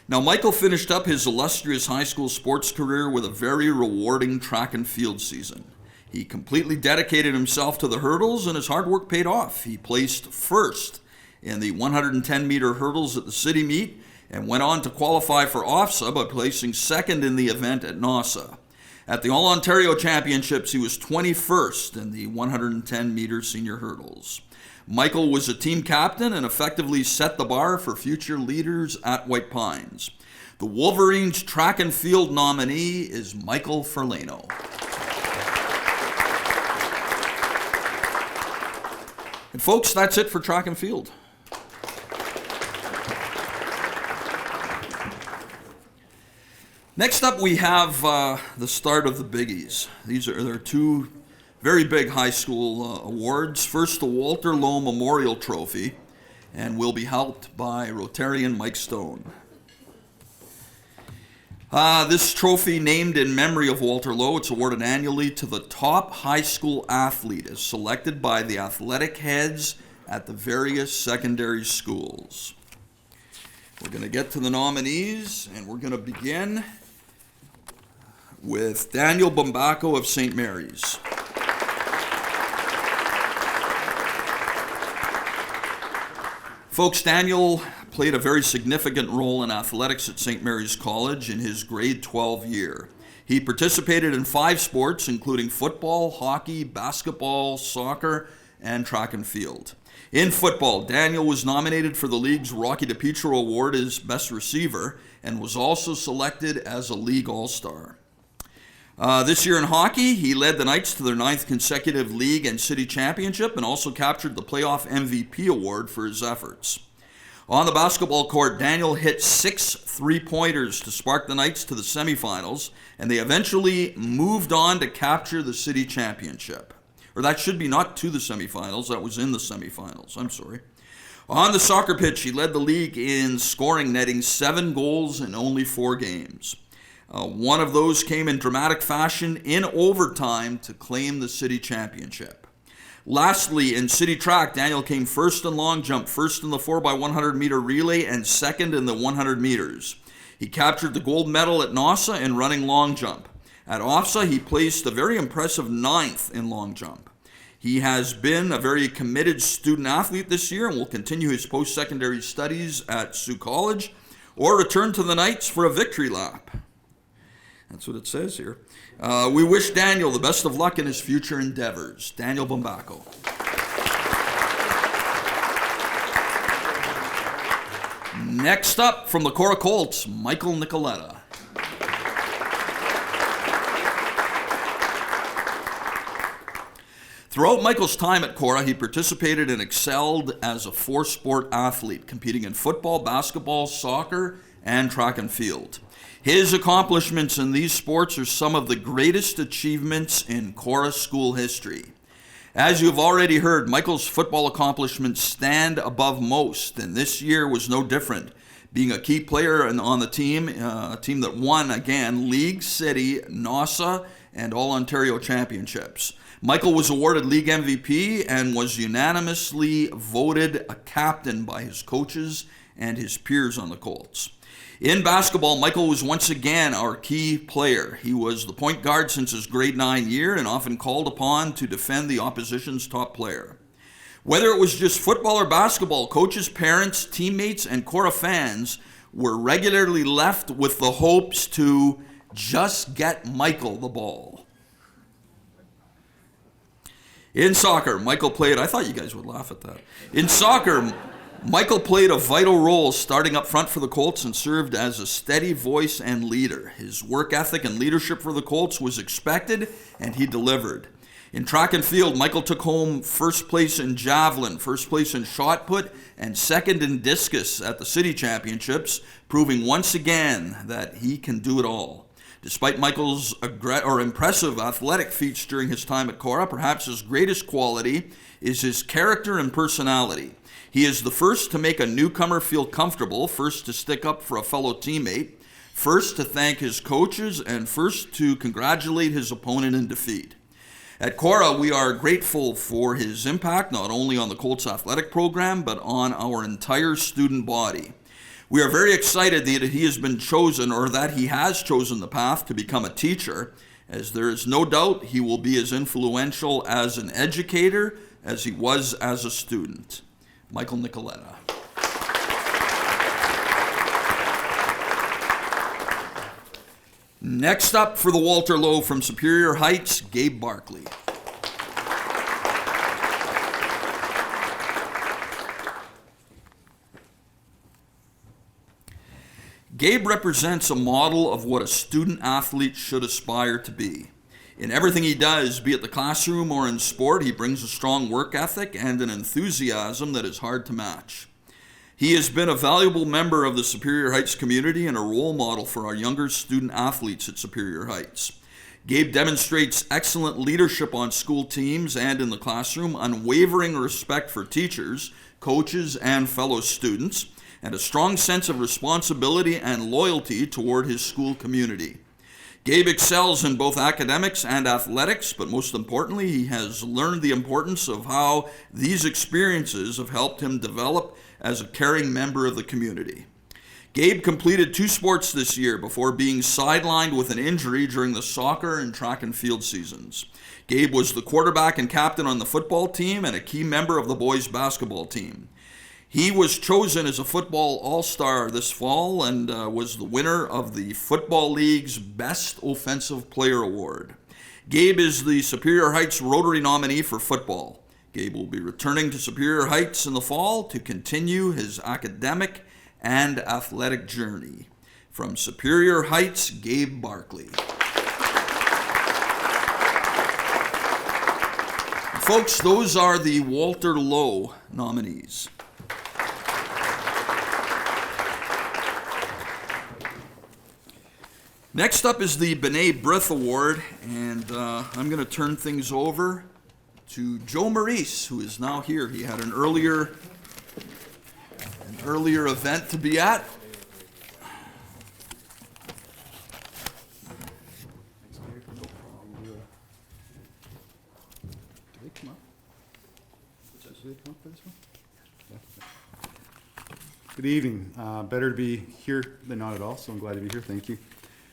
Now, Michael finished up his illustrious high school sports career with a very rewarding track and field season. He completely dedicated himself to the hurdles, and his hard work paid off. He placed first in the 110-meter hurdles at the city meet and went on to qualify for OFSA by placing second in the event at NASA. At the All-Ontario Championships, he was 21st in the 110-meter senior hurdles. Michael was a team captain and effectively set the bar for future leaders at White Pines. The Wolverines track and field nominee is Michael Ferlano. And folks, that's it for track and field. Next up, we have the start of the biggies. There are two very big high school awards. First, the Walter Lowe Memorial Trophy, and will be helped by Rotarian Mike Stone. This trophy, named in memory of Walter Lowe, it's awarded annually to the top high school athlete as selected by the athletic heads at the various secondary schools. We're going to get to the nominees, and we're going to begin with Daniel Bembacho of St. Mary's. Folks, Daniel played a very significant role in athletics at St. Mary's College in his grade 12 year. He participated in 5 sports, including football, hockey, basketball, soccer, and track and field. In football, Daniel was nominated for the league's Rocky DiPietro Award as best receiver and was also selected as a league all-star. This year in hockey, he led the Knights to their 9th consecutive league and city championship and also captured the playoff MVP award for his efforts. On the basketball court, Daniel hit 6 three-pointers to spark the Knights to the semifinals, and they eventually moved on to capture the city championship. Or that should be not to the semifinals, that was in the semifinals, I'm sorry. On the soccer pitch, he led the league in scoring, netting 7 goals in only 4 games. One of those came in dramatic fashion in overtime to claim the city championship. Lastly, in city track, Daniel came first in long jump, first in the 4x100 meter relay, and second in the 100 meters. He captured the gold medal at NASA in running long jump. At OFSA, he placed a very impressive 9th in long jump. He has been a very committed student athlete this year and will continue his post-secondary studies at Sioux College or return to the Knights for a victory lap. That's what it says here. We wish Daniel the best of luck in his future endeavors. Daniel Bambacho. Next up, from the Cora Colts, Michael Nicoletta. Throughout Michael's time at Cora, he participated and excelled as a 4-sport athlete, competing in football, basketball, soccer, and track and field. His accomplishments in these sports are some of the greatest achievements in Cora school history. As you've already heard, Michael's football accomplishments stand above most, and this year was no different, being a key player on the team, a team that won, again, League, City, NASA, and All-Ontario Championships. Michael was awarded League MVP and was unanimously voted a captain by his coaches and his peers on the Colts. In basketball, Michael was once again our key player. He was the point guard since his grade 9 year and often called upon to defend the opposition's top player. Whether it was just football or basketball, coaches, parents, teammates, and Cora fans were regularly left with the hopes to just get Michael the ball. In soccer, Michael played, I thought you guys would laugh at that. In soccer, Michael played a vital role starting up front for the Colts and served as a steady voice and leader. His work ethic and leadership for the Colts was expected, and he delivered. In track and field, Michael took home first place in javelin, first place in shot put, and second in discus at the city championships, proving once again that he can do it all. Despite Michael's impressive athletic feats during his time at Cora, perhaps his greatest quality is his character and personality. He is the first to make a newcomer feel comfortable, first to stick up for a fellow teammate, first to thank his coaches, and first to congratulate his opponent in defeat. At Cora, we are grateful for his impact not only on the Colts athletic program, but on our entire student body. We are very excited that he has been chosen, or that he has chosen the path to become a teacher, as there is no doubt he will be as influential as an educator as he was as a student. Michael Nicoletta. Next up for the Walter Lowe from Superior Heights, Gabe Barkley. Gabe represents a model of what a student athlete should aspire to be. In everything he does, be it the classroom or in sport, he brings a strong work ethic and an enthusiasm that is hard to match. He has been a valuable member of the Superior Heights community and a role model for our younger student athletes at Superior Heights. Gabe demonstrates excellent leadership on school teams and in the classroom, unwavering respect for teachers, coaches, and fellow students, and a strong sense of responsibility and loyalty toward his school community. Gabe excels in both academics and athletics, but most importantly, he has learned the importance of how these experiences have helped him develop as a caring member of the community. Gabe completed 2 sports this year before being sidelined with an injury during the soccer and track and field seasons. Gabe was the quarterback and captain on the football team and a key member of the boys basketball team. He was chosen as a football all-star this fall and was the winner of the Football League's Best Offensive Player Award. Gabe is the Superior Heights Rotary nominee for football. Gabe will be returning to Superior Heights in the fall to continue his academic and athletic journey. From Superior Heights, Gabe Barkley. Folks, those are the Walter Lowe nominees. Next up is the Binet Award, and I'm going to turn things over to Joe Maurice, who is now here. He had an earlier event to be at. Good evening. Better to be here than not at all, so I'm glad to be here. Thank you.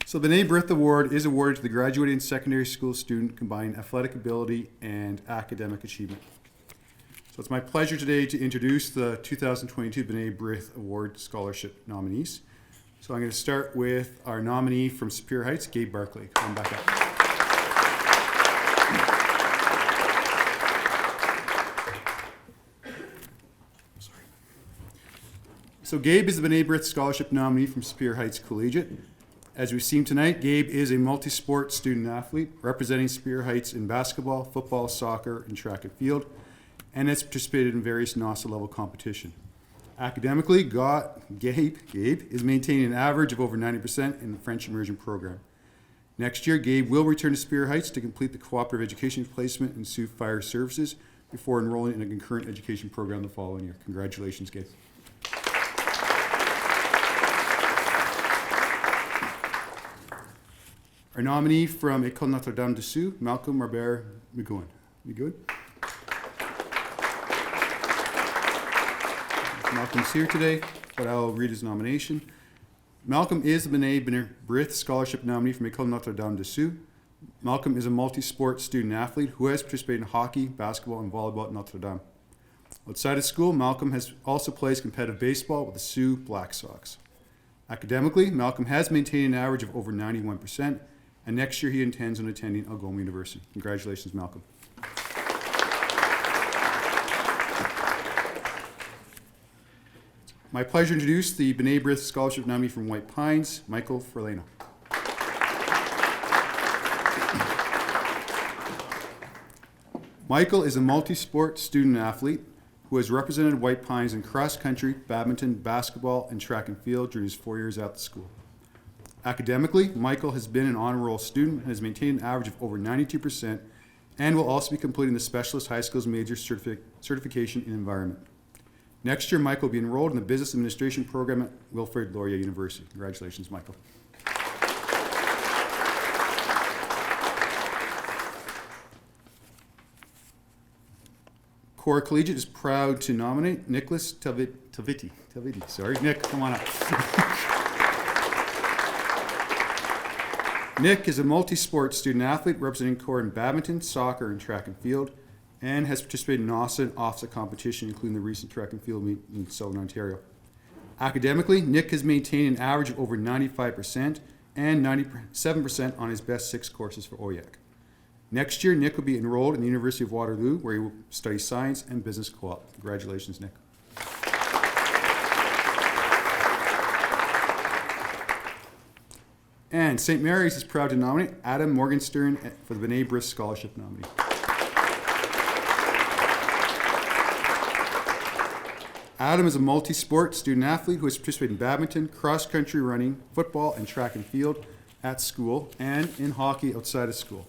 So the Binet Award is awarded to the graduating secondary school student combining athletic ability and academic achievement. So it's my pleasure today to introduce the 2022 Binet Award Scholarship nominees. So I'm going to start with our nominee from Superior Heights, Gabe Barkley. Come back up. So Gabe is the Binet Scholarship nominee from Superior Heights Collegiate. As we've seen tonight, Gabe is a multi-sport student athlete representing Superior Heights in basketball, football, soccer, and track and field, and has participated in various NASA level competition. Academically, Gabe is maintaining an average of over 90% in the French immersion program. Next year, Gabe will return to Superior Heights to complete the cooperative education placement in Sioux Fire Services before enrolling in a concurrent education program the following year. Congratulations, Gabe. Our nominee from École Notre-Dame de Sioux, Malcolm Robert McGowan. Malcolm's here today, but I'll read his nomination. Malcolm is the Binet Scholarship nominee from École Notre-Dame de Sioux. Malcolm is a multi-sport student athlete who has participated in hockey, basketball, and volleyball at Notre Dame. Outside of school, Malcolm has also plays competitive baseball with the Sioux Black Sox. Academically, Malcolm has maintained an average of over 91%, and next year he intends on attending Algoma University. Congratulations, Malcolm. My pleasure to introduce the Binet Scholarship nominee from White Pines, Michael Ferlano. Michael is a multi-sport student athlete who has represented White Pines in cross country, badminton, basketball, and track and field during his 4 years at the school. Academically, Michael has been an honor roll student and has maintained an average of over 92% and will also be completing the Specialist High Schools Major Certification in Environment. Next year, Michael will be enrolled in the Business Administration program at Wilfrid Laurier University. Congratulations, Michael. Cora Collegiate is proud to nominate Nicholas Tavity. Sorry, Nick, come on up. Nick is a multi-sport student athlete representing Cora in badminton, soccer, and track and field, and has participated in NOSA and OFSA competition, including the recent track and field meet in Southern Ontario. Academically, Nick has maintained an average of over 95% and 97% on his best 6 courses for OYAC. Next year, Nick will be enrolled in the University of Waterloo, where he will study science and business co-op. Congratulations, Nick. And St. Mary's is proud to nominate Adam Morgenstern for the Binet Brisk Scholarship nominee. Adam is a multi-sport student athlete who has participated in badminton, cross-country running, football, and track and field at school and in hockey outside of school.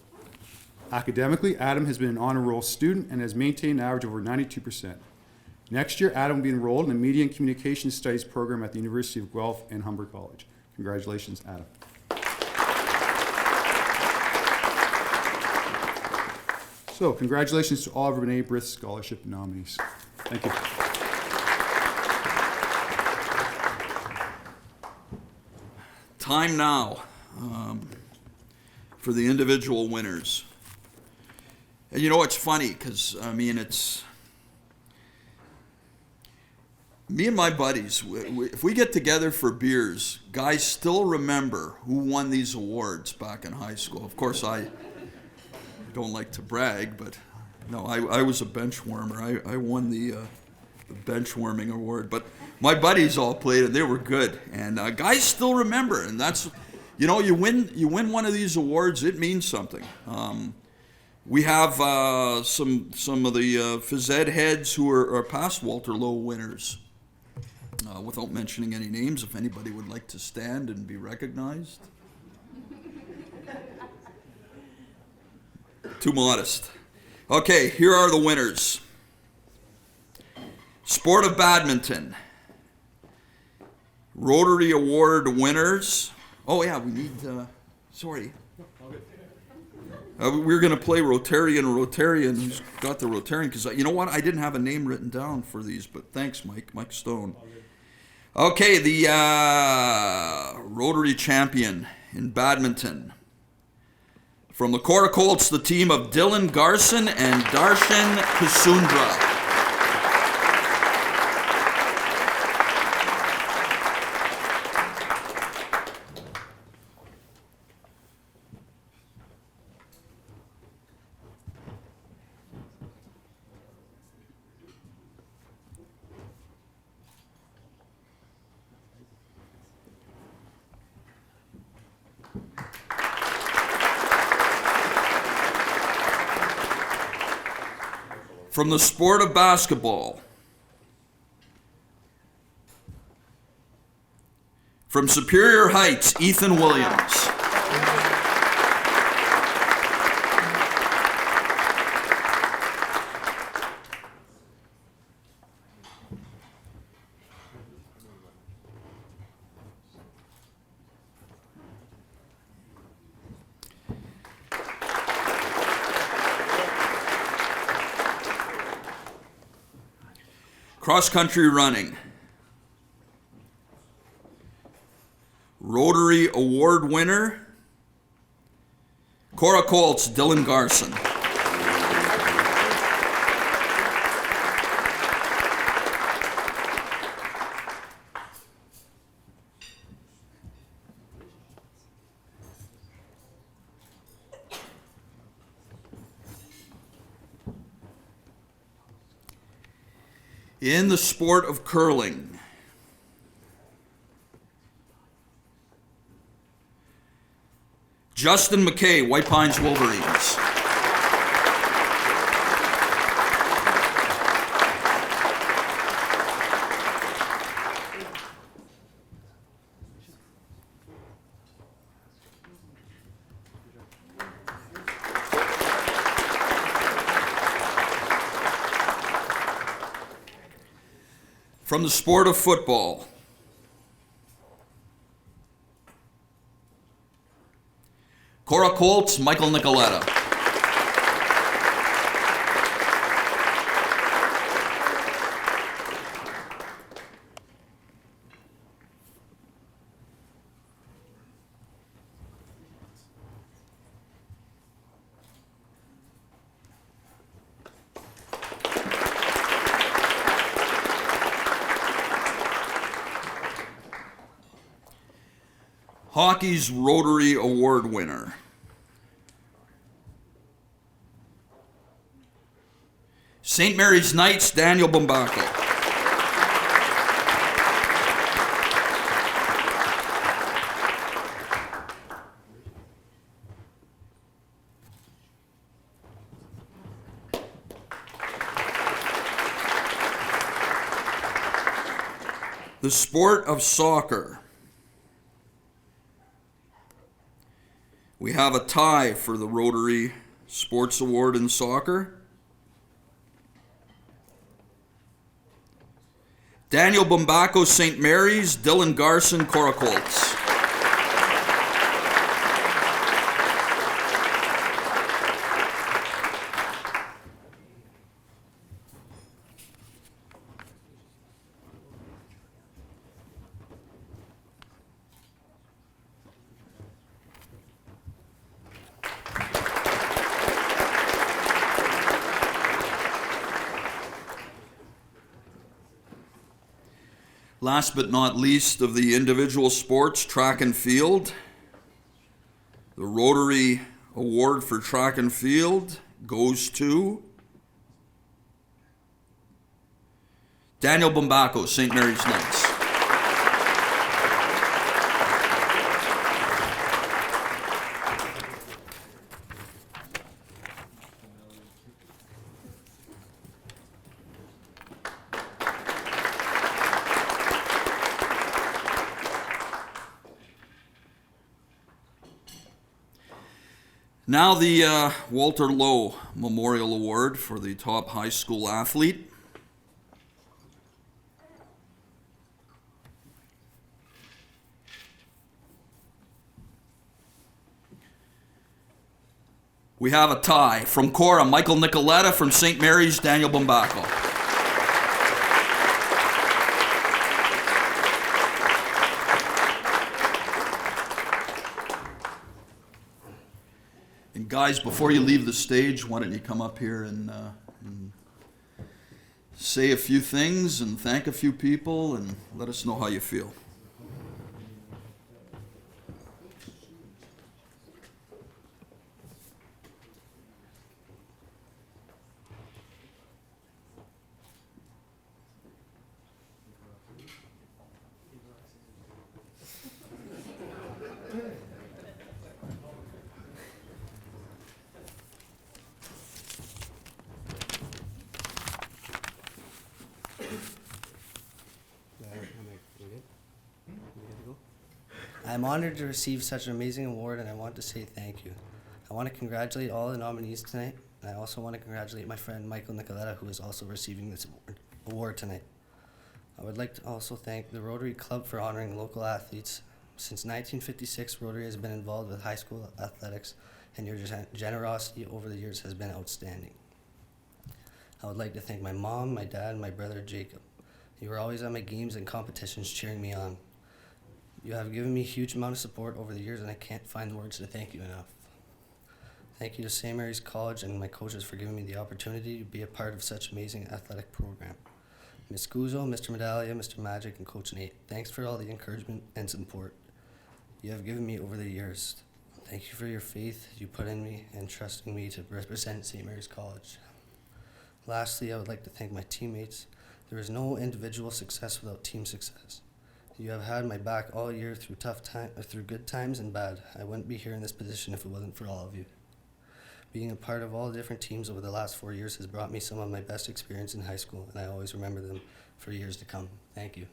Academically, Adam has been an honor roll student and has maintained an average of over 92%. Next year, Adam will be enrolled in the Media and Communications Studies program at the University of Guelph and Humber College. Congratulations, Adam. So, congratulations to all of our Binet Brisk Scholarship nominees. Thank you. Time now for the individual winners. And you know, it's funny because, I mean, it's me and my buddies, if we get together for beers, guys still remember who won these awards back in high school. Of course, I don't like to brag, but no, I was a bench warmer. I won the bench warming award. But my buddies all played and they were good. And guys still remember. And that's, you know, you win one of these awards, it means something. We have some of the phys ed heads who are past Walter Lowe winners. Without mentioning any names, if anybody would like to stand and be recognized. Too modest. Okay, here are the winners. Sport of badminton. Rotary Award winners. Oh yeah, we need, sorry. We're going to play Rotarian. Who's got the Rotarian? Because you know what? I didn't have a name written down for these, but thanks, Mike Stone. Okay, the Rotary champion in badminton. From the Cora Colts, the team of Dylan Garson and Darshan Kasundra. From the sport of basketball. From Superior Heights, Ethan Williams. Cross-country running. Rotary Award winner, Cora Colts, Dylan Garson. In the sport of curling, Justin Mckay, White Pines Wolverines. From the sport of football, Cora Colts, Michael Nicoletta. Hockey's Rotary Award winner, St. Mary's Knights, Daniel Bambacle. The sport of soccer. We have a tie for the Rotary Sports Award in soccer. Daniel Bembacho, St. Mary's, Dylan Garson, Cora Colts. Last but not least of the individual sports, track and field. The Rotary Award for track and field goes to Daniel Bembacho, St. Mary's Knights. Now the Walter Lowe Memorial Award for the top high school athlete. We have a tie from Cora, Michael Nicoletta, from St. Mary's, Daniel Bombacle. And guys, before you leave the stage, why don't you come up here and say a few things and thank a few people and let us know how you feel. I'm honored to receive such an amazing award, and I want to say thank you. I want to congratulate all the nominees tonight, and I also want to congratulate my friend Michael Nicoletta, who is also receiving this award tonight. I would like to also thank the Rotary Club for honoring local athletes. Since 1956, Rotary has been involved with high school athletics, and your generosity over the years has been outstanding. I would like to thank my mom, my dad, and my brother Jacob. You were always at my games and competitions cheering me on. You have given me a huge amount of support over the years, and I can't find the words to thank you enough. Thank you to St. Mary's College and my coaches for giving me the opportunity to be a part of such an amazing athletic program. Ms. Guzzo, Mr. Medallia, Mr. Magic, and Coach Nate, thanks for all the encouragement and support you have given me over the years. Thank you for your faith you put in me and trusting me to represent St. Mary's College. Lastly, I would like to thank my teammates. There is no individual success without team success. You have had my back all year through through good times and bad. I wouldn't be here in this position if it wasn't for all of you. Being a part of all the different teams over the last 4 years has brought me some of my best experience in high school, and I always remember them for years to come. Thank you.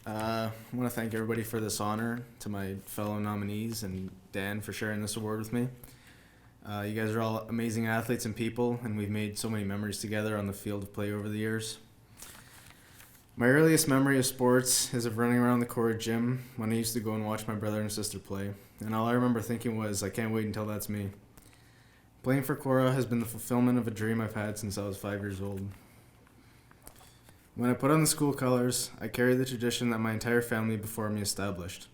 I want to thank everybody for this honor, to my fellow nominees and Dan for sharing this award with me. You guys are all amazing athletes and people, and we've made so many memories together on the field of play over the years. My earliest memory of sports is of running around the Cora gym when I used to go and watch my brother and sister play, and all I remember thinking was, I can't wait until that's me. Playing for Cora has been the fulfillment of a dream I've had since I was 5 years old. When I put on the school colors, I carried the tradition that my entire family before me established.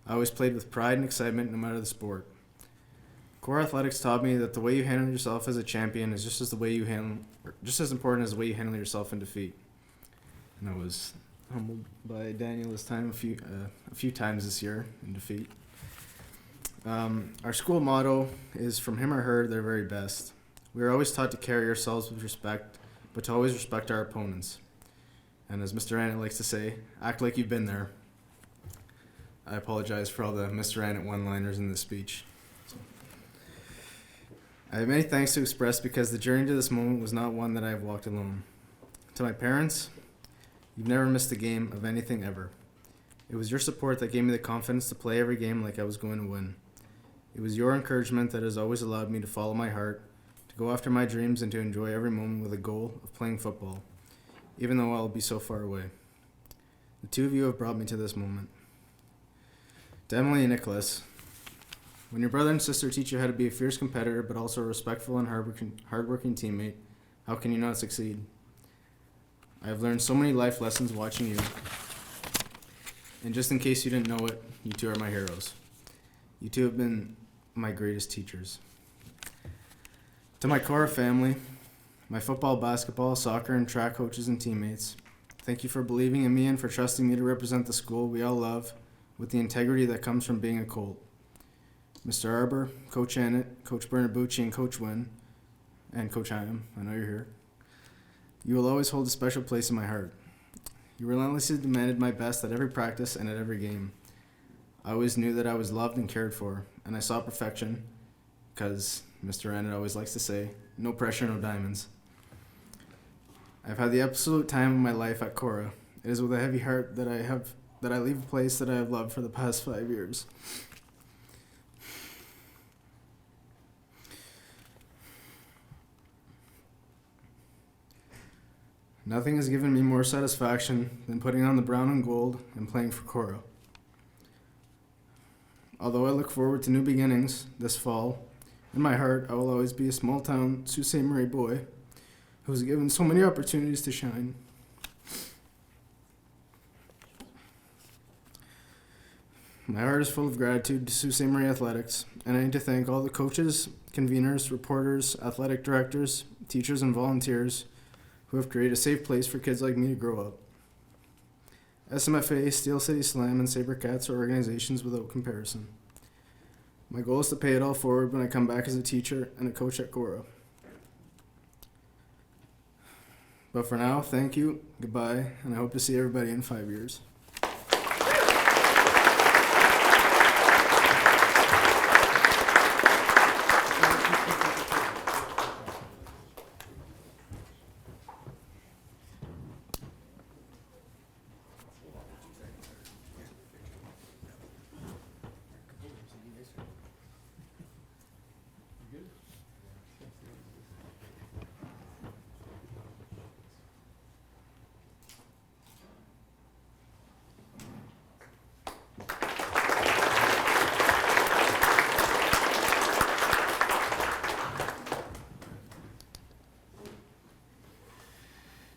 I always played with pride and excitement no matter the sport. Core athletics taught me that the way you handle yourself as a champion is just as important as the way you handle yourself in defeat. And I was humbled by Daniel this time a few times this year in defeat. Our school motto is from him or her, their very best. We are always taught to carry ourselves with respect, but to always respect our opponents. And as Mr. Annett likes to say, act like you've been there. I apologize for all the Mr. Annett one-liners in this speech. I have many thanks to express because the journey to this moment was not one that I have walked alone. To my parents, you've never missed a game of anything ever. It was your support that gave me the confidence to play every game like I was going to win. It was your encouragement that has always allowed me to follow my heart, to go after my dreams, and to enjoy every moment with a goal of playing football, even though I'll be so far away. The two of you have brought me to this moment. To Emily and Nicholas, when your brother and sister teach you how to be a fierce competitor but also a respectful and hardworking teammate, how can you not succeed? I have learned so many life lessons watching you. And just in case you didn't know it, you two are my heroes. You two have been my greatest teachers. To my Cora family, my football, basketball, soccer, and track coaches and teammates, thank you for believing in me and for trusting me to represent the school we all love with the integrity that comes from being a Colt. Mr. Arbor, Coach Annett, Coach Bernabucci, and Coach Wynn, and Coach Hyam, I know you're here. You will always hold a special place in my heart. You relentlessly demanded my best at every practice and at every game. I always knew that I was loved and cared for, and I sought perfection, because Mr. Annett always likes to say, no pressure, no diamonds. I've had the absolute time of my life at Cora. It is with a heavy heart that I leave a place that I have loved for the past 5 years. Nothing has given me more satisfaction than putting on the brown and gold and playing for Cora. Although I look forward to new beginnings this fall, in my heart I will always be a small-town Sault Ste. Marie boy who was given so many opportunities to shine. My heart is full of gratitude to Sault Ste. Marie Athletics, and I need to thank all the coaches, conveners, reporters, athletic directors, teachers, and volunteers who have created a safe place for kids like me to grow up. SMFA, Steel City Slam, and SaberCats are organizations without comparison. My goal is to pay it all forward when I come back as a teacher and a coach at Cora. But for now, thank you, goodbye, and I hope to see everybody in 5 years.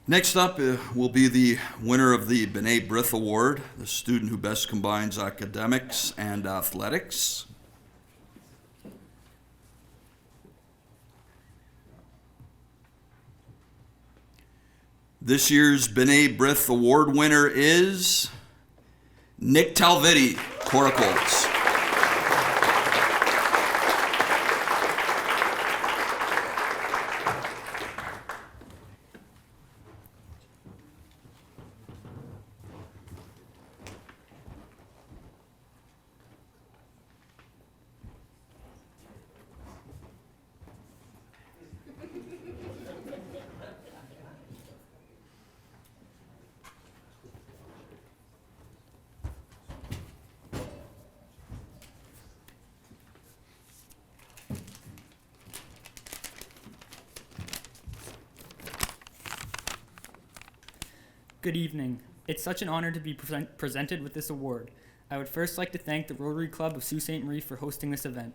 Next up will be the winner of the Binet Award, the student who best combines academics and athletics. This year's Binet Award winner is Nick Tavity, Cora Colts. Good evening. It's such an honor to be presented with this award. I would first like to thank the Rotary Club of Sault Ste. Marie for hosting this event.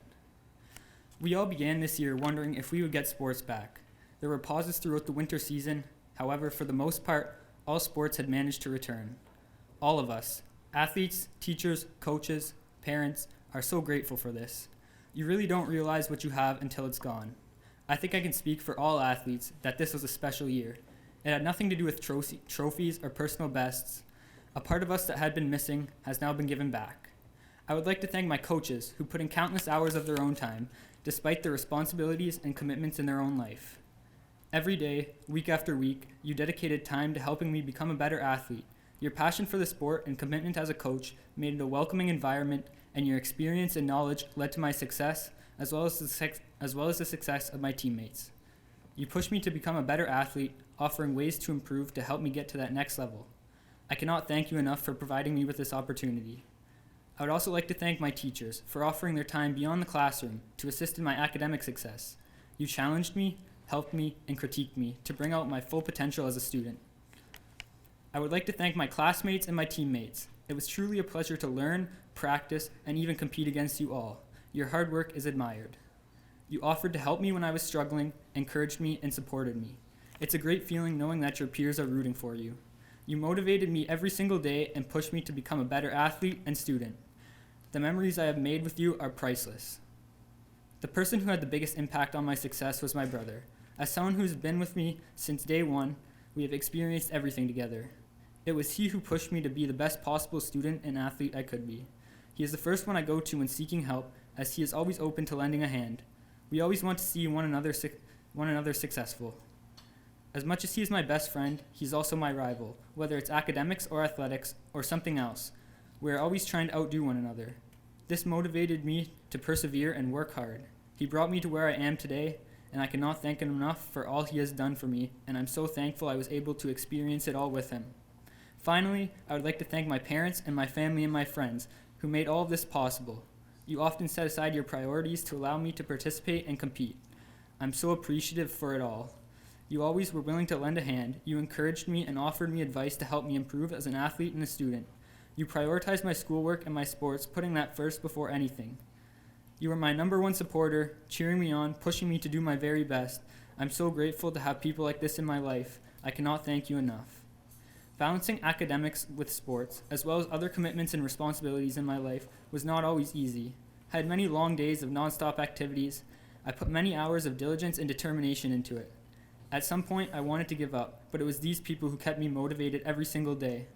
We all began this year wondering if we would get sports back. There were pauses throughout the winter season. However, for the most part, all sports had managed to return. All of us, athletes, teachers, coaches, parents, are so grateful for this. You really don't realize what you have until it's gone. I think I can speak for all athletes that this was a special year. It had nothing to do with trophies or personal bests. A part of us that had been missing has now been given back. I would like to thank my coaches who put in countless hours of their own time, despite their responsibilities and commitments in their own life. Every day, week after week, you dedicated time to helping me become a better athlete. Your passion for the sport and commitment as a coach made it a welcoming environment, and your experience and knowledge led to my success, as well as the success of my teammates. You pushed me to become a better athlete, offering ways to improve to help me get to that next level. I cannot thank you enough for providing me with this opportunity. I would also like to thank my teachers for offering their time beyond the classroom to assist in my academic success. You challenged me, helped me, and critiqued me to bring out my full potential as a student. I would like to thank my classmates and my teammates. It was truly a pleasure to learn, practice, and even compete against you all. Your hard work is admired. You offered to help me when I was struggling, encouraged me, and supported me. It's a great feeling knowing that your peers are rooting for you. You motivated me every single day and pushed me to become a better athlete and student. The memories I have made with you are priceless. The person who had the biggest impact on my success was my brother. As someone who's been with me since day one, we have experienced everything together. It was he who pushed me to be the best possible student and athlete I could be. He is the first one I go to when seeking help, as he is always open to lending a hand. We always want to see one another successful. As much as he is my best friend, he's also my rival, whether it's academics or athletics or something else. We are always trying to outdo one another. This motivated me to persevere and work hard. He brought me to where I am today, and I cannot thank him enough for all he has done for me, and I'm so thankful I was able to experience it all with him. Finally, I would like to thank my parents and my family and my friends who made all of this possible. You often set aside your priorities to allow me to participate and compete. I'm so appreciative for it all. You always were willing to lend a hand. You encouraged me and offered me advice to help me improve as an athlete and a student. You prioritized my schoolwork and my sports, putting that first before anything. You were my number one supporter, cheering me on, pushing me to do my very best. I'm so grateful to have people like this in my life. I cannot thank you enough. Balancing academics with sports, as well as other commitments and responsibilities in my life, was not always easy. I had many long days of nonstop activities. I put many hours of diligence and determination into it. At some point, I wanted to give up, but it was these people who kept me motivated every single day.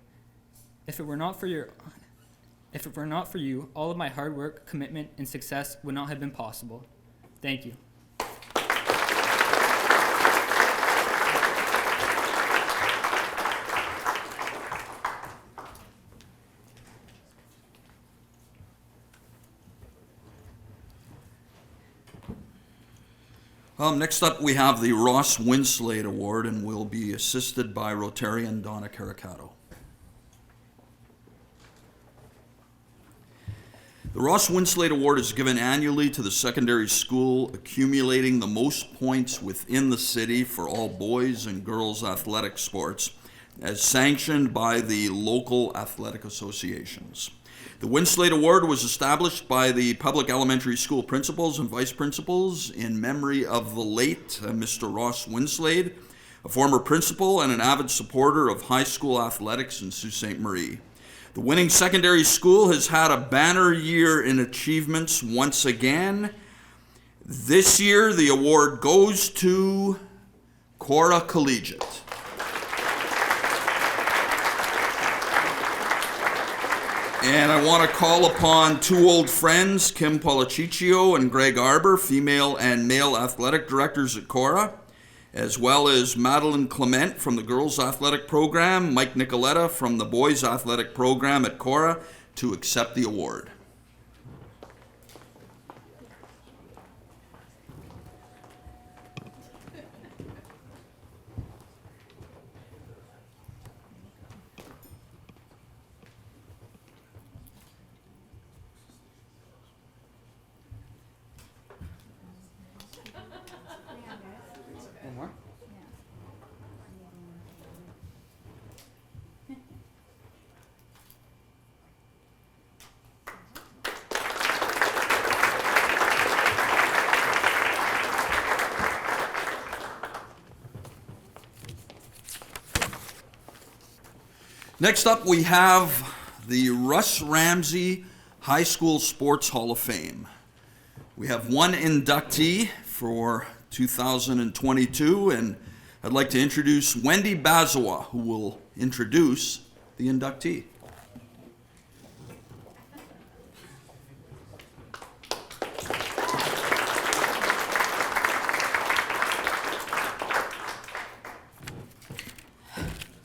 If it were not for you, all of my hard work, commitment, and success would not have been possible. Thank you. Next up, we have the Ross Winslade Award, and we'll be assisted by Rotarian Donna Carricato. The Ross Winslade Award is given annually to the secondary school accumulating the most points within the city for all boys and girls athletic sports, as sanctioned by the local athletic associations. The Winslade Award was established by the public elementary school principals and vice principals in memory of the late Mr. Ross Winslade, a former principal and an avid supporter of high school athletics in Sault Ste. Marie. The winning secondary school has had a banner year in achievements once again. This year, the award goes to Cora Collegiate. And I want to call upon two old friends, Kim Policicio and Greg Arbor, female and male athletic directors at Cora, as well as Madeline Clement from the girls' athletic program, Mike Nicoletta from the boys' athletic program at Cora, to accept the award. Next up, we have the Russ Ramsey High School Sports Hall of Fame. We have one inductee for 2022, and I'd like to introduce Wendy Bazawa, who will introduce the inductee.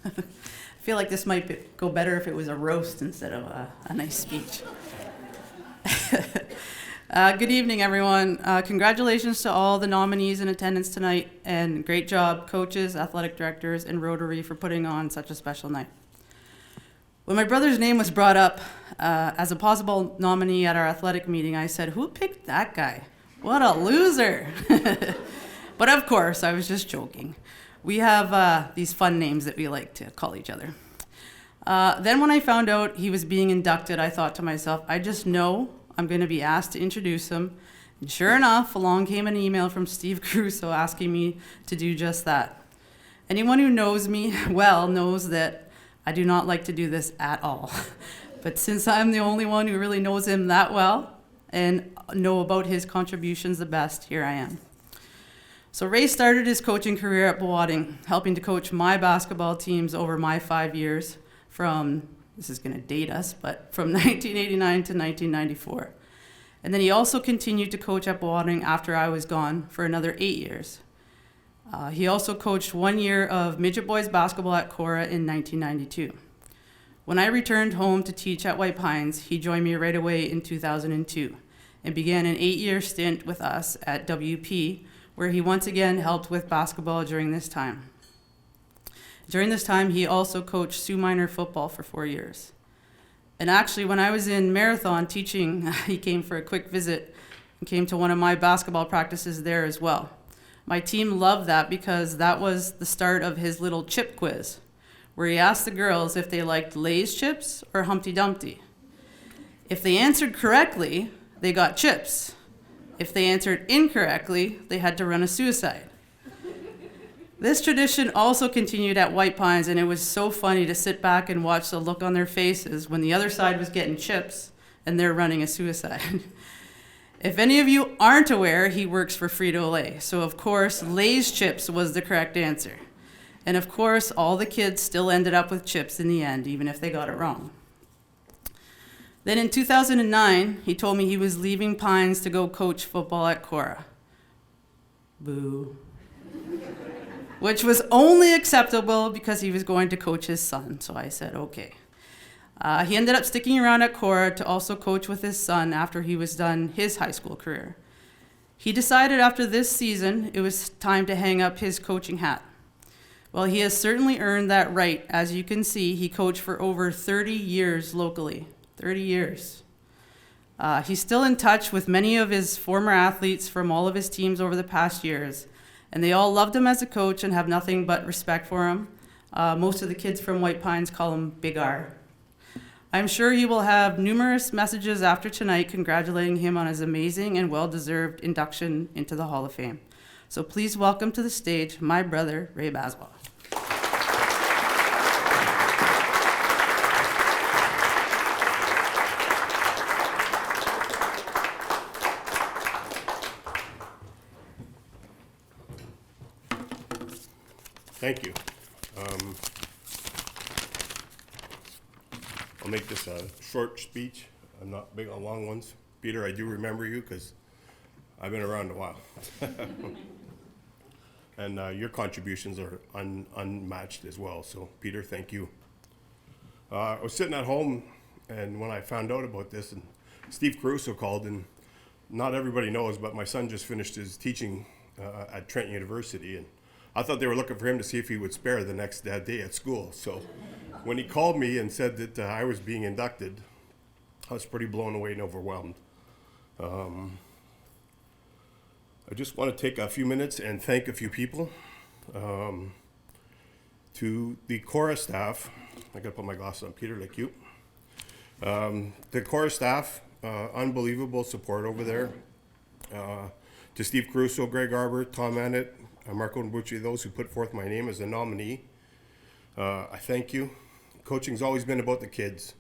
I feel like this might go better if it was a roast instead of a nice speech. Good evening, everyone. Congratulations to all the nominees in attendance tonight, and great job, coaches, athletic directors, and Rotary for putting on such a special night. When my brother's name was brought up as a possible nominee at our athletic meeting, I said, "Who picked that guy? What a loser." But of course, I was just joking. We have these fun names that we like to call each other. Then when I found out he was being inducted, I thought to myself, I just know I'm going to be asked to introduce him. And sure enough, along came an email from Steve Crusoe asking me to do just that. Anyone who knows me well knows that I do not like to do this at all. But since I'm the only one who really knows him that well and know about his contributions the best, here I am. So Ray started his coaching career at Bowatting, helping to coach my basketball teams over my 5 years from, this is going to date us, but from 1989 to 1994. And then he also continued to coach at Bowatting after I was gone for another 8 years. He also coached 1 year of midget boys basketball at Cora in 1992. When I returned home to teach at White Pines, he joined me right away in 2002 and began an 8-year stint with us at WP, where he once again helped with basketball during this time. During this time, he also coached Sioux minor football for 4 years. And actually, when I was in Marathon teaching, he came for a quick visit and came to one of my basketball practices there as well. My team loved that because that was the start of his little chip quiz, where he asked the girls if they liked Lay's chips or Humpty Dumpty. If they answered correctly, they got chips. If they answered incorrectly, they had to run a suicide. This tradition also continued at White Pines, and it was so funny to sit back and watch the look on their faces when the other side was getting chips and they're running a suicide. If any of you aren't aware, he works for Frito-Lay, so of course, Lay's chips was the correct answer. And of course, all the kids still ended up with chips in the end, even if they got it wrong. Then in 2009, he told me he was leaving Pines to go coach football at Cora. Boo. Which was only acceptable because he was going to coach his son, so I said, okay. He ended up sticking around at Cora to also coach with his son after he was done his high school career. He decided after this season it was time to hang up his coaching hat. Well, he has certainly earned that right. As you can see, he coached for over 30 years locally. 30 years. He's still in touch with many of his former athletes from all of his teams over the past years, and they all loved him as a coach and have nothing but respect for him. Most of the kids from White Pines call him Big R. I'm sure he will have numerous messages after tonight congratulating him on his amazing and well-deserved induction into the Hall of Fame. So please welcome to the stage my brother, Ray Bazawa. Thank you. I'll make this a short speech. I'm not big on long ones. Peter, I do remember you because I've been around a while. And your contributions are unmatched as well. So, Peter, thank you. I was sitting at home, and when I found out about this, and Steve Caruso called, and not everybody knows, but my son just finished his teaching at Trent University, and I thought they were looking for him to see if he would spare the next day at school. So when he called me and said that I was being inducted, I was pretty blown away and overwhelmed. I just want to take a few minutes and thank a few people. To the Cora staff, I gotta put my glasses on, Peter, like you. The Cora staff, unbelievable support over there. To Steve Caruso, Greg Arbor, Tom Annett, Marco and Bucci, those who put forth my name as a nominee. I thank you. coaching's always been about the kids.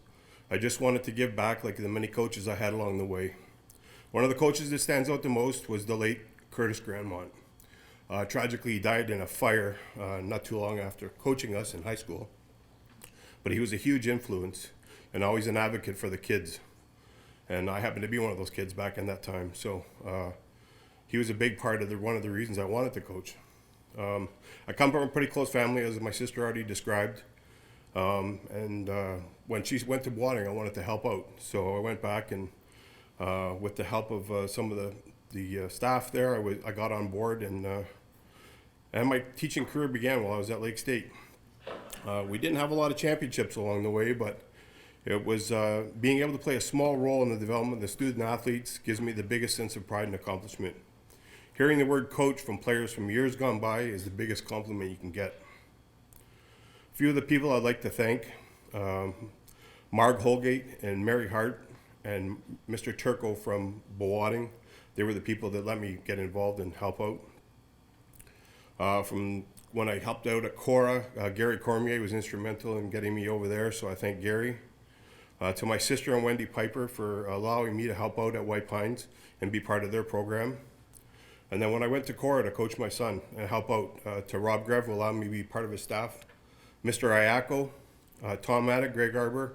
I just wanted to give back like the many coaches I had along the way. One of the coaches that stands out the most was the late Curtis Grandmont. Tragically, he died in a fire not too long after coaching us in high school. But he was a huge influence and always an advocate for the kids. And I happened to be one of those kids back in that time. So he was a big part of one of the reasons I wanted to coach. I come from a pretty close family, as my sister already described. When she went to Wadding, I wanted to help out. So I went back and with the help of some of the staff there, I got on board, and my teaching career began while I was at Lake State. We didn't have a lot of championships along the way, but it was being able to play a small role in the development of the student athletes gives me the biggest sense of pride and accomplishment. Hearing the word coach from players from years gone by is the biggest compliment you can get. A few of the people I'd like to thank, Marg Holgate and Mary Hart and Mr. Turco from Bowading. They were the people that let me get involved and help out. From when I helped out at Cora, Gary Cormier was instrumental in getting me over there, so I thank Gary. To my sister and Wendy Piper for allowing me to help out at White Pines and be part of their program. And then when I went to Cora to coach my son and help out, to Rob Grev, who allowed me to be part of his staff, Mr. Ayako, Tom Maddock, Greg Arbor,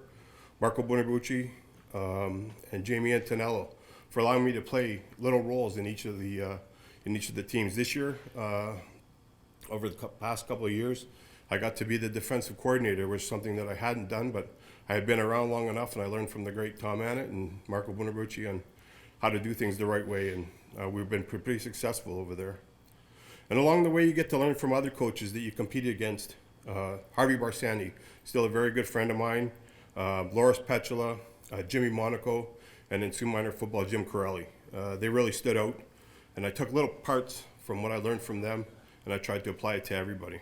Marco Buonabucci, and Jamie Antonello for allowing me to play little roles in each of the teams. This year, over the past couple of years, I got to be the defensive coordinator, which is something that I hadn't done, but I had been around long enough, and I learned from the great Tom Annett and Marco Buonabucci on how to do things the right way, and we've been pretty successful over there. And along the way, you get to learn from other coaches that you competed against. Harvey Barsani, still a very good friend of mine, Loris Petula, Jimmy Monaco, and in Sioux Minor football, Jim Corelli. They really stood out, and I took little parts from what I learned from them, and I tried to apply it to everybody.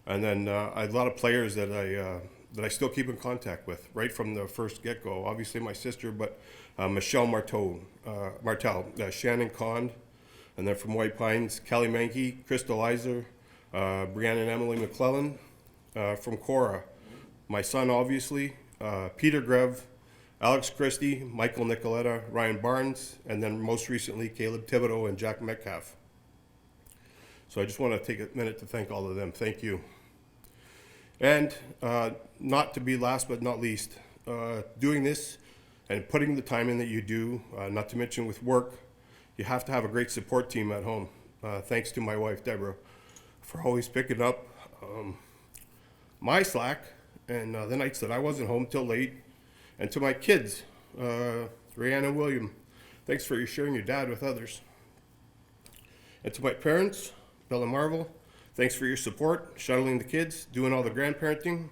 And then I had a lot of players that I still keep in contact with, right from the first get-go. Obviously my sister, but Michelle Martel, Shannon Conn, and then from White Pines, Kelly Mankey, Crystal Iser, Brianna and Emily McClellan, from Cora, my son obviously, Peter Grev, Alex Christie, Michael Nicoletta, Ryan Barnes, and then most recently Caleb Thibodeau and Jack Metcalf. So I just want to take a minute to thank all of them. Thank you. And not to be last but not least, doing this and putting the time in that you do, not to mention with work, you have to have a great support team at home. Thanks to my wife, Deborah, for always picking up my slack and the nights that I wasn't home till late. And to my kids, Rihanna and William, thanks for sharing your dad with others. And to my parents, Bella and Marvel, thanks for your support, shuttling the kids, doing all the grandparenting.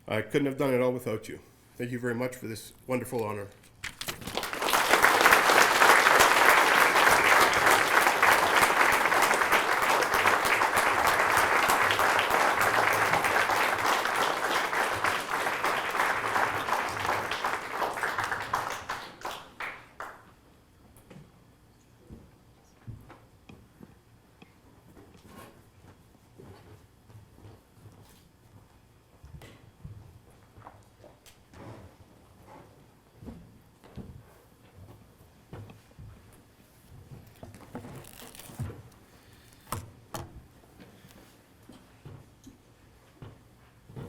I couldn't have done it all without you. Thank you very much for this wonderful honor.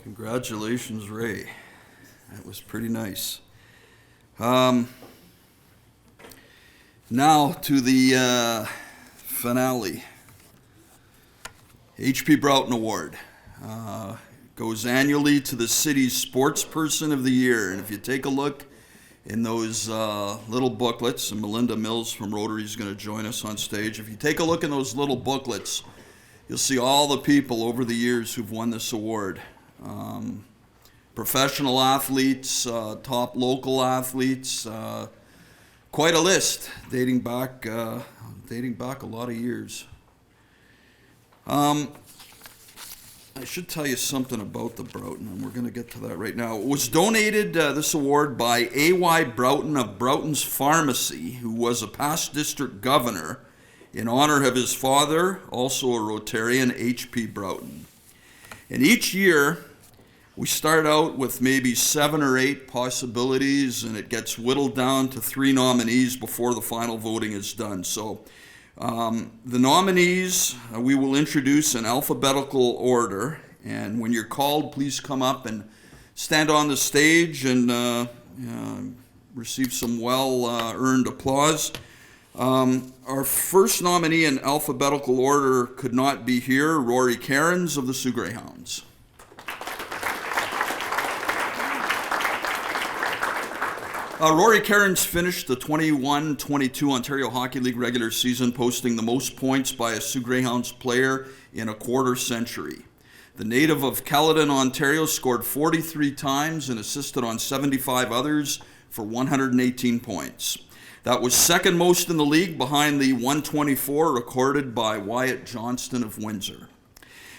Congratulations, Ray. That was pretty nice. Now to the finale. P Broughton Award goes annually to the city's sports person of the year. And if you take a look in those little booklets, and Melinda Mills from Rotary is going to join us on stage. If you take a look in those little booklets, you'll see all the people over the years who've won this award. Professional athletes, top local athletes, quite a list dating back a lot of years. I should tell you something about the Broughton, and we're going to get to that right now. It was donated, this award, by A.Y. Broughton of Broughton's Pharmacy, who was a past district governor, in honor of his father, also a Rotarian, P Broughton. And each year, We start out with maybe 7 or 8 possibilities, and it gets whittled down to 3 nominees before the final voting is done. So the nominees, we will introduce in alphabetical order, and when you're called, please come up and stand on the stage and receive some well-earned applause. Our first nominee in alphabetical order could not be here, Rory Cairns of the Sioux Greyhounds. Rory Cairns finished the 21-22 Ontario Hockey League regular season, posting the most points by a Sioux Greyhounds player in a quarter century. The native of Caledon, Ontario, scored 43 times and assisted on 75 others for 118 points. That was second most in the league, behind the 124 recorded by Wyatt Johnston of Windsor.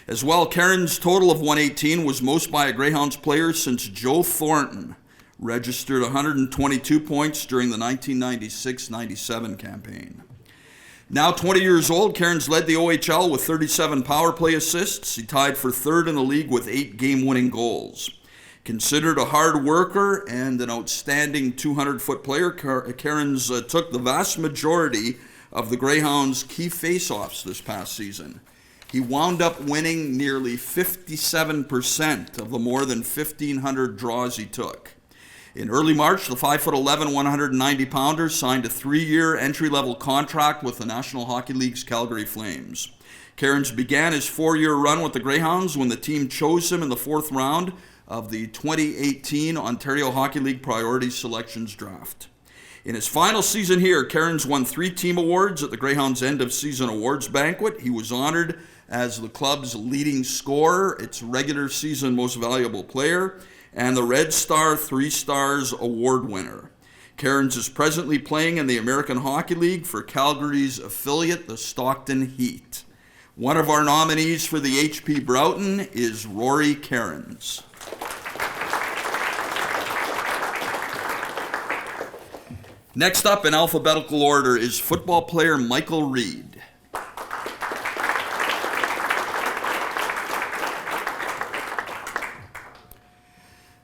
As well, Cairns' total of 118 was most by a Greyhounds player since Joe Thornton registered 122 points during the 1996-97 campaign. Now 20 years old, Cairns led the OHL with 37 power play assists. He tied for third in the league with 8 game-winning goals. Considered a hard worker and an outstanding 200-foot player, Cairns took the vast majority of the Greyhounds' key face-offs this past season. He wound up winning nearly 57% of the more than 1,500 draws he took. In early March, the 5'11", 190-pounder signed a 3-year entry-level contract with the National Hockey League's Calgary Flames. Cairns began his 4-year run with the Greyhounds when the team chose him in the 4th round of the 2018 Ontario Hockey League Priority Selections Draft. In his final season here, Cairns won 3 team awards at the Greyhounds' end-of-season awards banquet. He was honored as the club's leading scorer, its regular season most valuable player, and the Red Star 3 Stars Award winner. Cairns is presently playing in the American Hockey League for Calgary's affiliate, the Stockton Heat. One of our nominees for the P Broughton is Rory Cairns. Next up in alphabetical order is football player Michael Reed.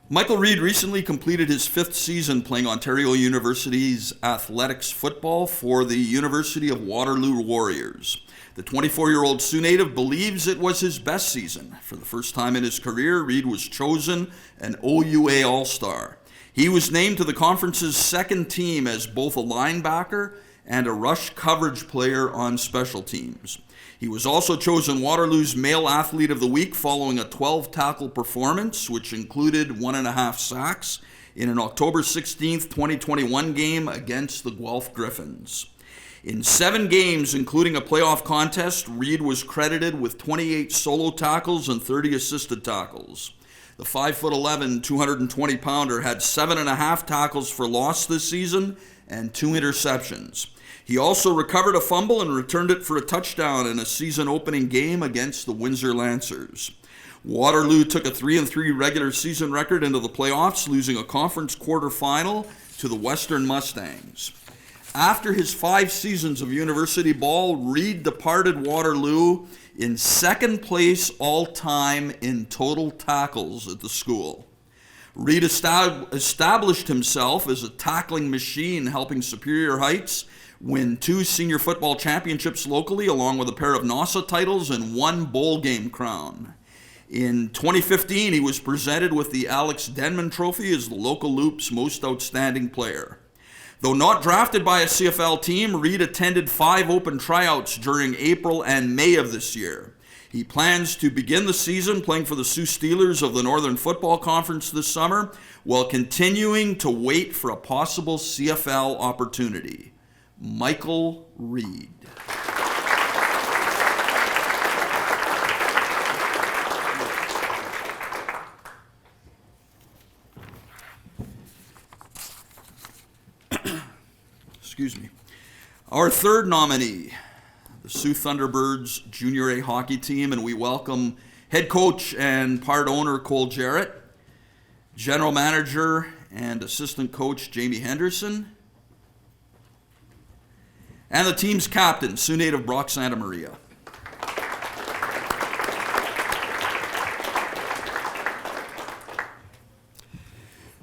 Michael Reed recently completed his 5th season playing Ontario University's athletics football for the University of Waterloo Warriors. The 24-year-old Sioux native believes it was his best season. For the first time in his career, Reed was chosen an OUA All-Star. He was named to the conference's 2nd team as both a linebacker and a rush coverage player on special teams. He was also chosen Waterloo's Male Athlete of the Week following a 12-tackle performance, which included 1.5 sacks in an October 16, 2021 game against the Guelph Griffins. In 7 games, including a playoff contest, Reed was credited with 28 solo tackles and 30 assisted tackles. The 5'11", 220-pounder had 7.5 tackles for loss this season and 2 interceptions. He also recovered a fumble and returned it for a touchdown in a season-opening game against the Windsor Lancers. Waterloo took a 3-3 regular season record into the playoffs, losing a conference quarterfinal to the Western Mustangs. After his 5 seasons of university ball, Reed departed Waterloo in 2nd place all-time in total tackles at the school. Reed established himself as a tackling machine, helping Superior Heights win 2 senior football championships locally, along with a pair of NASA titles and 1 bowl game crown. In 2015, he was presented with the Alex Denman Trophy as the local Loop's most outstanding player. Though not drafted by a CFL team, Reed attended 5 open tryouts during April and May of this year. He plans to begin the season playing for the Sioux Steelers of the Northern Football Conference this summer, while continuing to wait for a possible CFL opportunity. Michael Reed. Excuse me. Our third nominee, the Sioux Thunderbirds Junior A hockey team, and we welcome head coach and part owner Cole Jarrett, general manager and assistant coach Jamie Henderson, and the team's captain, Sioux native Brock Santa Maria.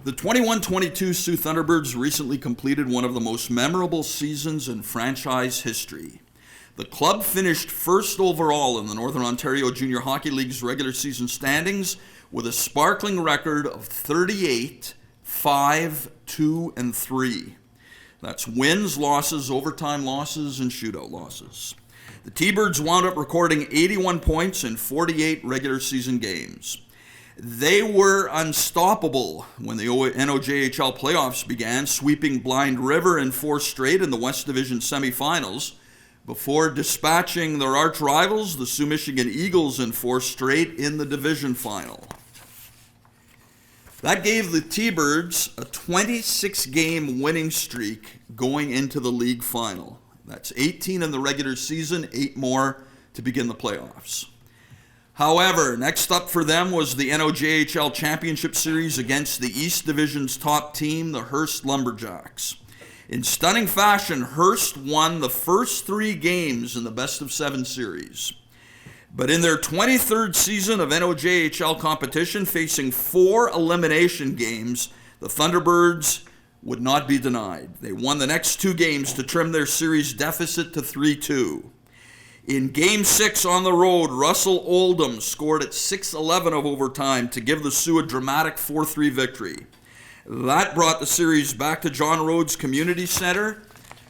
The 21-22 Sioux Thunderbirds recently completed one of the most memorable seasons in franchise history. The club finished first overall in the Northern Ontario Junior Hockey League's regular season standings with a sparkling record of 38, 5, 2, and 3. That's wins, losses, overtime losses, and shootout losses. The T-Birds wound up recording 81 points in 48 regular season games. They were unstoppable when the NOJHL playoffs began, sweeping Blind River in 4 straight in the West Division semifinals, before dispatching their arch rivals, the Sioux Michigan Eagles, in 4 straight in the division final. That gave the T-Birds a 26-game winning streak going into the league final. That's 18 in the regular season, 8 more to begin the playoffs. However, next up for them was the NOJHL Championship Series against the East Division's top team, the Hearst Lumberjacks. In stunning fashion, Hearst won the first 3 games in the best-of-7 series. But in their 23rd season of NOJHL competition, facing 4 elimination games, the Thunderbirds would not be denied. They won the next 2 games to trim their series deficit to 3-2. In Game 6 on the road, Russell Oldham scored at 6:11 of overtime to give the Sioux a dramatic 4-3 victory. That brought the series back to John Rhodes Community Center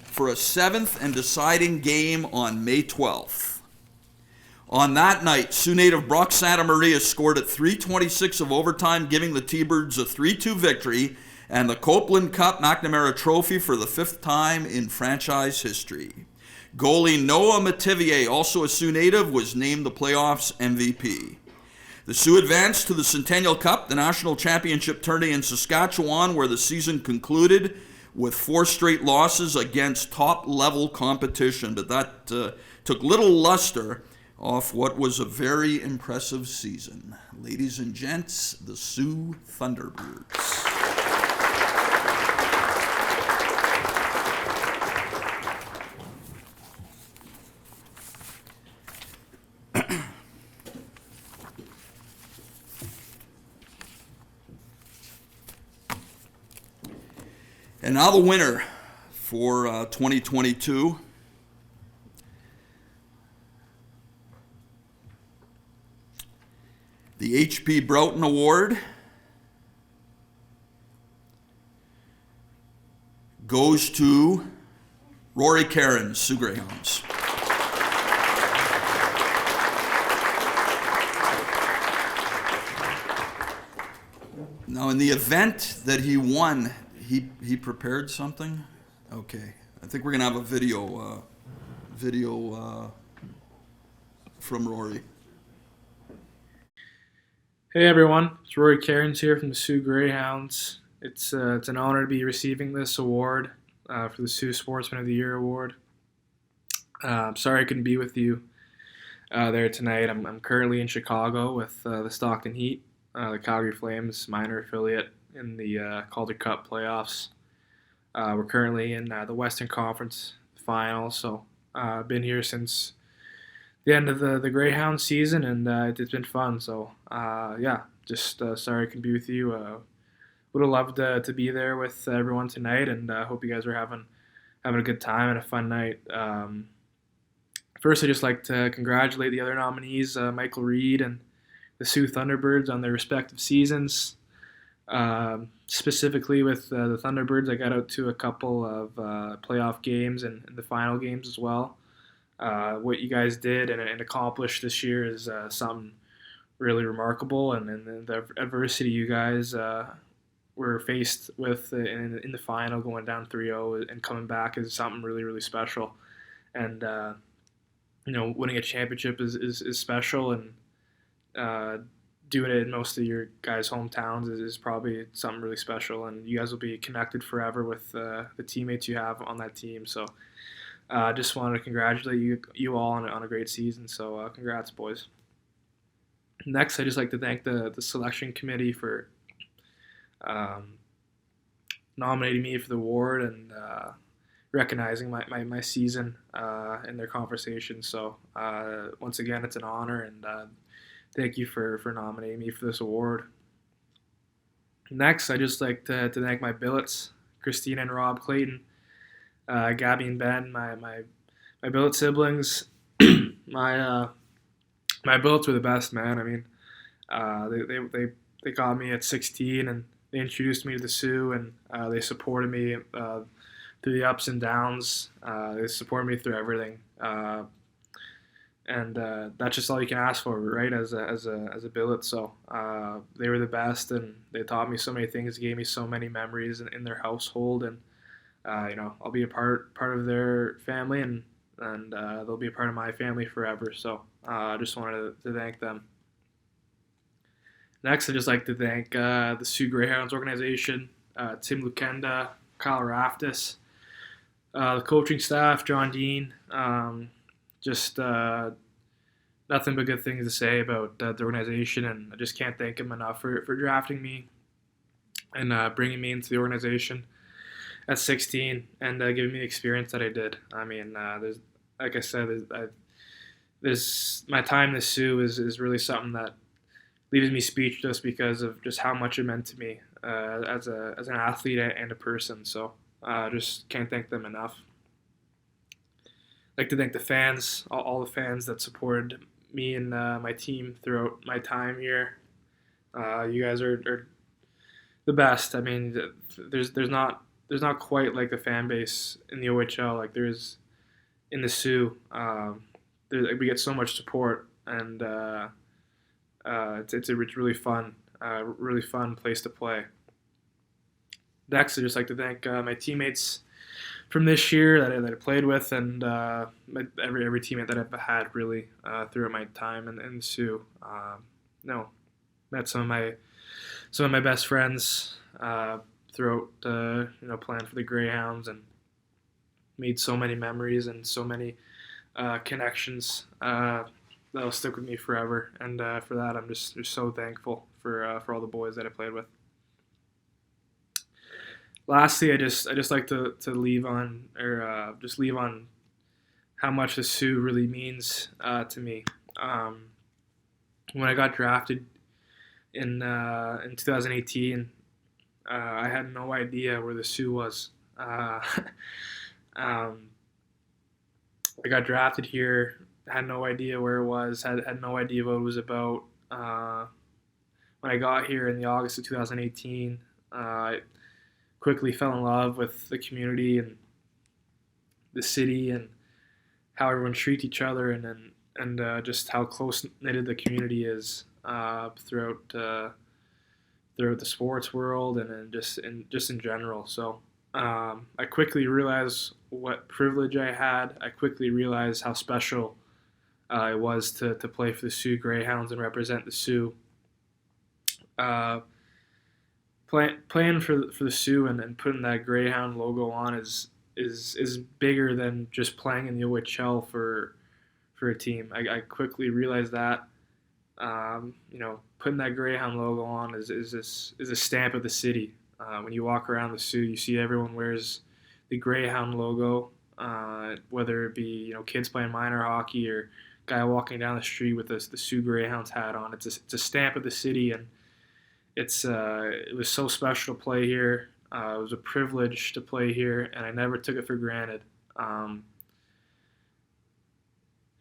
for a 7th and deciding game on May 12th. On that night, Sioux native Brock Santa Maria scored at 3:26 of overtime, giving the T-Birds a 3-2 victory and the Copeland Cup McNamara Trophy for the 5th time in franchise history. Goalie Noah Mativier, also a Sioux native, was named the playoffs MVP. The Sioux advanced to the Centennial Cup, the national championship tourney in Saskatchewan, where the season concluded with 4 straight losses against top-level competition. But that took little luster off what was a very impressive season. Ladies and gents, the Sioux Thunderbirds. And now the winner for 2022. The P Broughton Award goes to Rory Cairns, Sioux Greyhounds. Now, in the event that he won, he prepared something? Okay. I think we're going to have a video from Rory. Hey everyone, it's Rory Cairns here from the Sioux Greyhounds. It's an honor to be receiving this award for the Sioux Sportsman of the Year award. I'm sorry I couldn't be with you there tonight. I'm currently in Chicago with the Stockton Heat, the Calgary Flames minor affiliate in the Calder Cup playoffs. We're currently in the Western Conference Finals, so I've been here since the end of the Greyhound season, and it's been fun. So just sorry I couldn't be with you. Would have loved to be there with everyone tonight, and hope you guys are having a good time and a fun night. First, I'd just like to congratulate the other nominees, Michael Reed and the Sioux Thunderbirds, on their respective seasons. Specifically with the Thunderbirds, I got out to a couple of playoff games and the final games as well. What you guys did and accomplished this year is something really remarkable, and the adversity you guys were faced with in the final, going down 3-0 and coming back, is something really, really special. And winning a championship is special, and doing it in most of your guys' hometowns is probably something really special, and you guys will be connected forever with the teammates you have on that team. So just wanted to congratulate you all on a great season. So congrats, boys. Next, I'd just like to thank the selection committee for nominating me for the award and recognizing my season in their conversation. So once again, it's an honor, and thank you for nominating me for this award. Next, I just like to thank my billets, Christina and Rob Clayton, Gabby and Ben, my billet siblings. my billets were the best, man. I mean, they got me at 16 and they introduced me to the Sioux, and they supported me through the ups and downs. They supported me through everything. And that's just all you can ask for, right? As a billet. So they were the best, and they taught me so many things, gave me so many memories in their household, and I'll be a part of their family, and they'll be a part of my family forever. So I just wanted to thank them. Next, I'd just like to thank the Sioux Greyhounds organization, Tim Lukenda, Kyle Raftis, the coaching staff, John Dean. Just nothing but good things to say about the organization, and I just can't thank them enough for drafting me and bringing me into the organization at 16 and giving me the experience that I did. I mean, there's, like I said, there's my time in the Sioux is really something that leaves me speechless because of just how much it meant to me as an athlete and a person. So I just can't thank them enough. I'd like to thank the fans, all the fans that supported me and my team throughout my time here. You guys are the best. I mean, there's not quite like the fan base in the OHL like there is in the Sioux. We get so much support, and it's really fun place to play. Next, I'd just like to thank my teammates from this year that I played with, and every teammate that I've had really throughout my time in the Sioux. Met some of my best friends throughout playing for the Greyhounds, and made so many memories and so many connections that'll stick with me forever. And for that, I'm just so thankful for all the boys that I played with. Lastly, I just like to leave on how much the Sioux really means to me. When I got drafted in 2018, I had no idea where the Sioux was. I got drafted here, had no idea where it was, had no idea what it was about. When I got here in the August of 2018, I quickly fell in love with the community and the city and how everyone treats each other, and just how close knitted the community is throughout the sports world and just in general. So I quickly realized what privilege I had. I quickly realized how special it was to play for the Sioux Greyhounds and represent the Sioux. Playing for the Sioux and putting that Greyhound logo on is bigger than just playing in the OHL for a team. I quickly realized that. Putting that Greyhound logo on is a stamp of the city. When you walk around the Sioux, you see everyone wears the Greyhound logo, whether it be kids playing minor hockey or guy walking down the street with the Sioux Greyhounds hat on. It's a stamp of the city, and it was so special to play here. It was a privilege to play here, and I never took it for granted.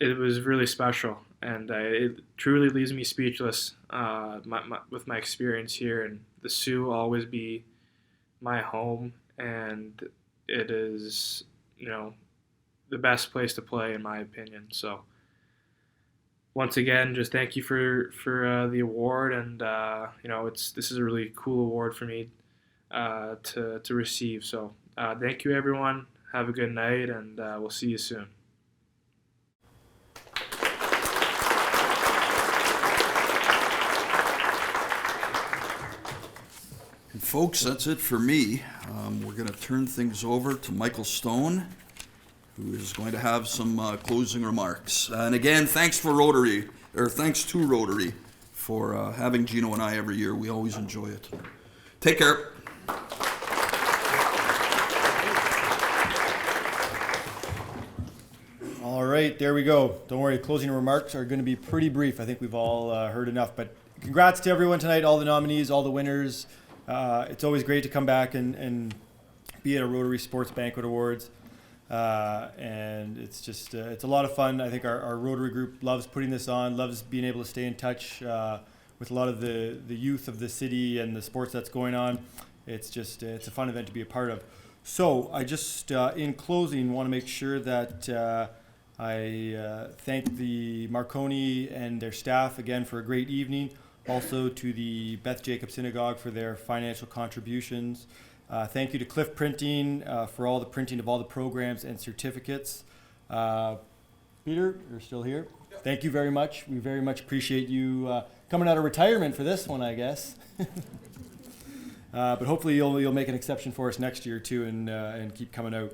It was really special, and it truly leaves me speechless with my experience here. And the Sioux will always be my home, and it is the best place to play in my opinion. So once again, just thank you for the award, and this is a really cool award for me to receive. So thank you, everyone. Have a good night, and we'll see you soon. And folks, that's it for me. We're going to turn things over to Michael Stone, who is going to have some closing remarks. And again, thanks to Rotary for having Gino and I every year. We always enjoy it. Take care. All right, there we go. Don't worry, closing remarks are going to be pretty brief. I think we've all heard enough. But congrats to everyone tonight, all the nominees, all the winners. It's always great to come back and be at a Rotary Sports Banquet Awards. And it's just, it's a lot of fun. I think our Rotary group loves putting this on, loves being able to stay in touch with a lot of the youth of the city and the sports that's going on. It's just, it's a fun event to be a part of. So I just, in closing, want to make sure that I thank the Marconi and their staff again for a great evening. Also to the Beth Jacob Synagogue for their financial contributions. Thank you to Cliff Printing for all the printing of all the programs and certificates. Peter, you're still here. Thank you very much. We very much appreciate you coming out of retirement for this one, I guess. But hopefully you'll make an exception for us next year too, and keep coming out.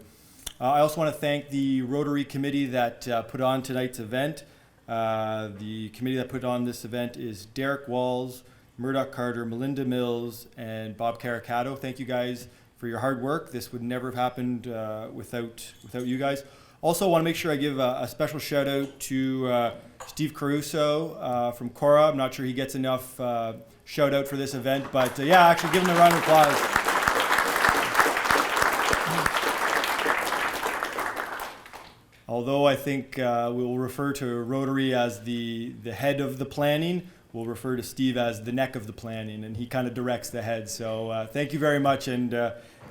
I also want to thank the Rotary Committee that put on tonight's event. The committee that put on this event is Derek Walls, Murdoch Carter, Melinda Mills, and Bob Carricato. Thank you guys for your hard work. This would never have happened without you guys. Also, I want to make sure I give a special shout out to Steve Caruso from Cora. I'm not sure he gets enough shout out for this event, but yeah, actually give him a round of applause. Although I think we'll refer to Rotary as the head of the planning, we'll refer to Steve as the neck of the planning, and he kind of directs the head. So thank you very much, and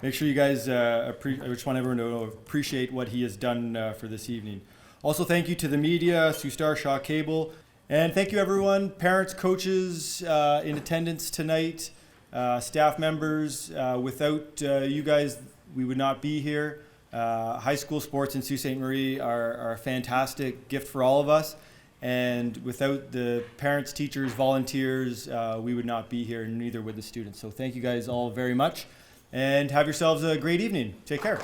make sure you guys, I just want everyone to appreciate what he has done for this evening. Also, thank you to the media, Sioux Star, Shaw Cable, and thank you everyone, parents, coaches in attendance tonight, staff members. Without you guys, we would not be here. High school sports in Sault Ste. Marie are a fantastic gift for all of us. And without the parents, teachers, volunteers, we would not be here, and neither would the students. So thank you guys all very much. And have yourselves a great evening. Take care.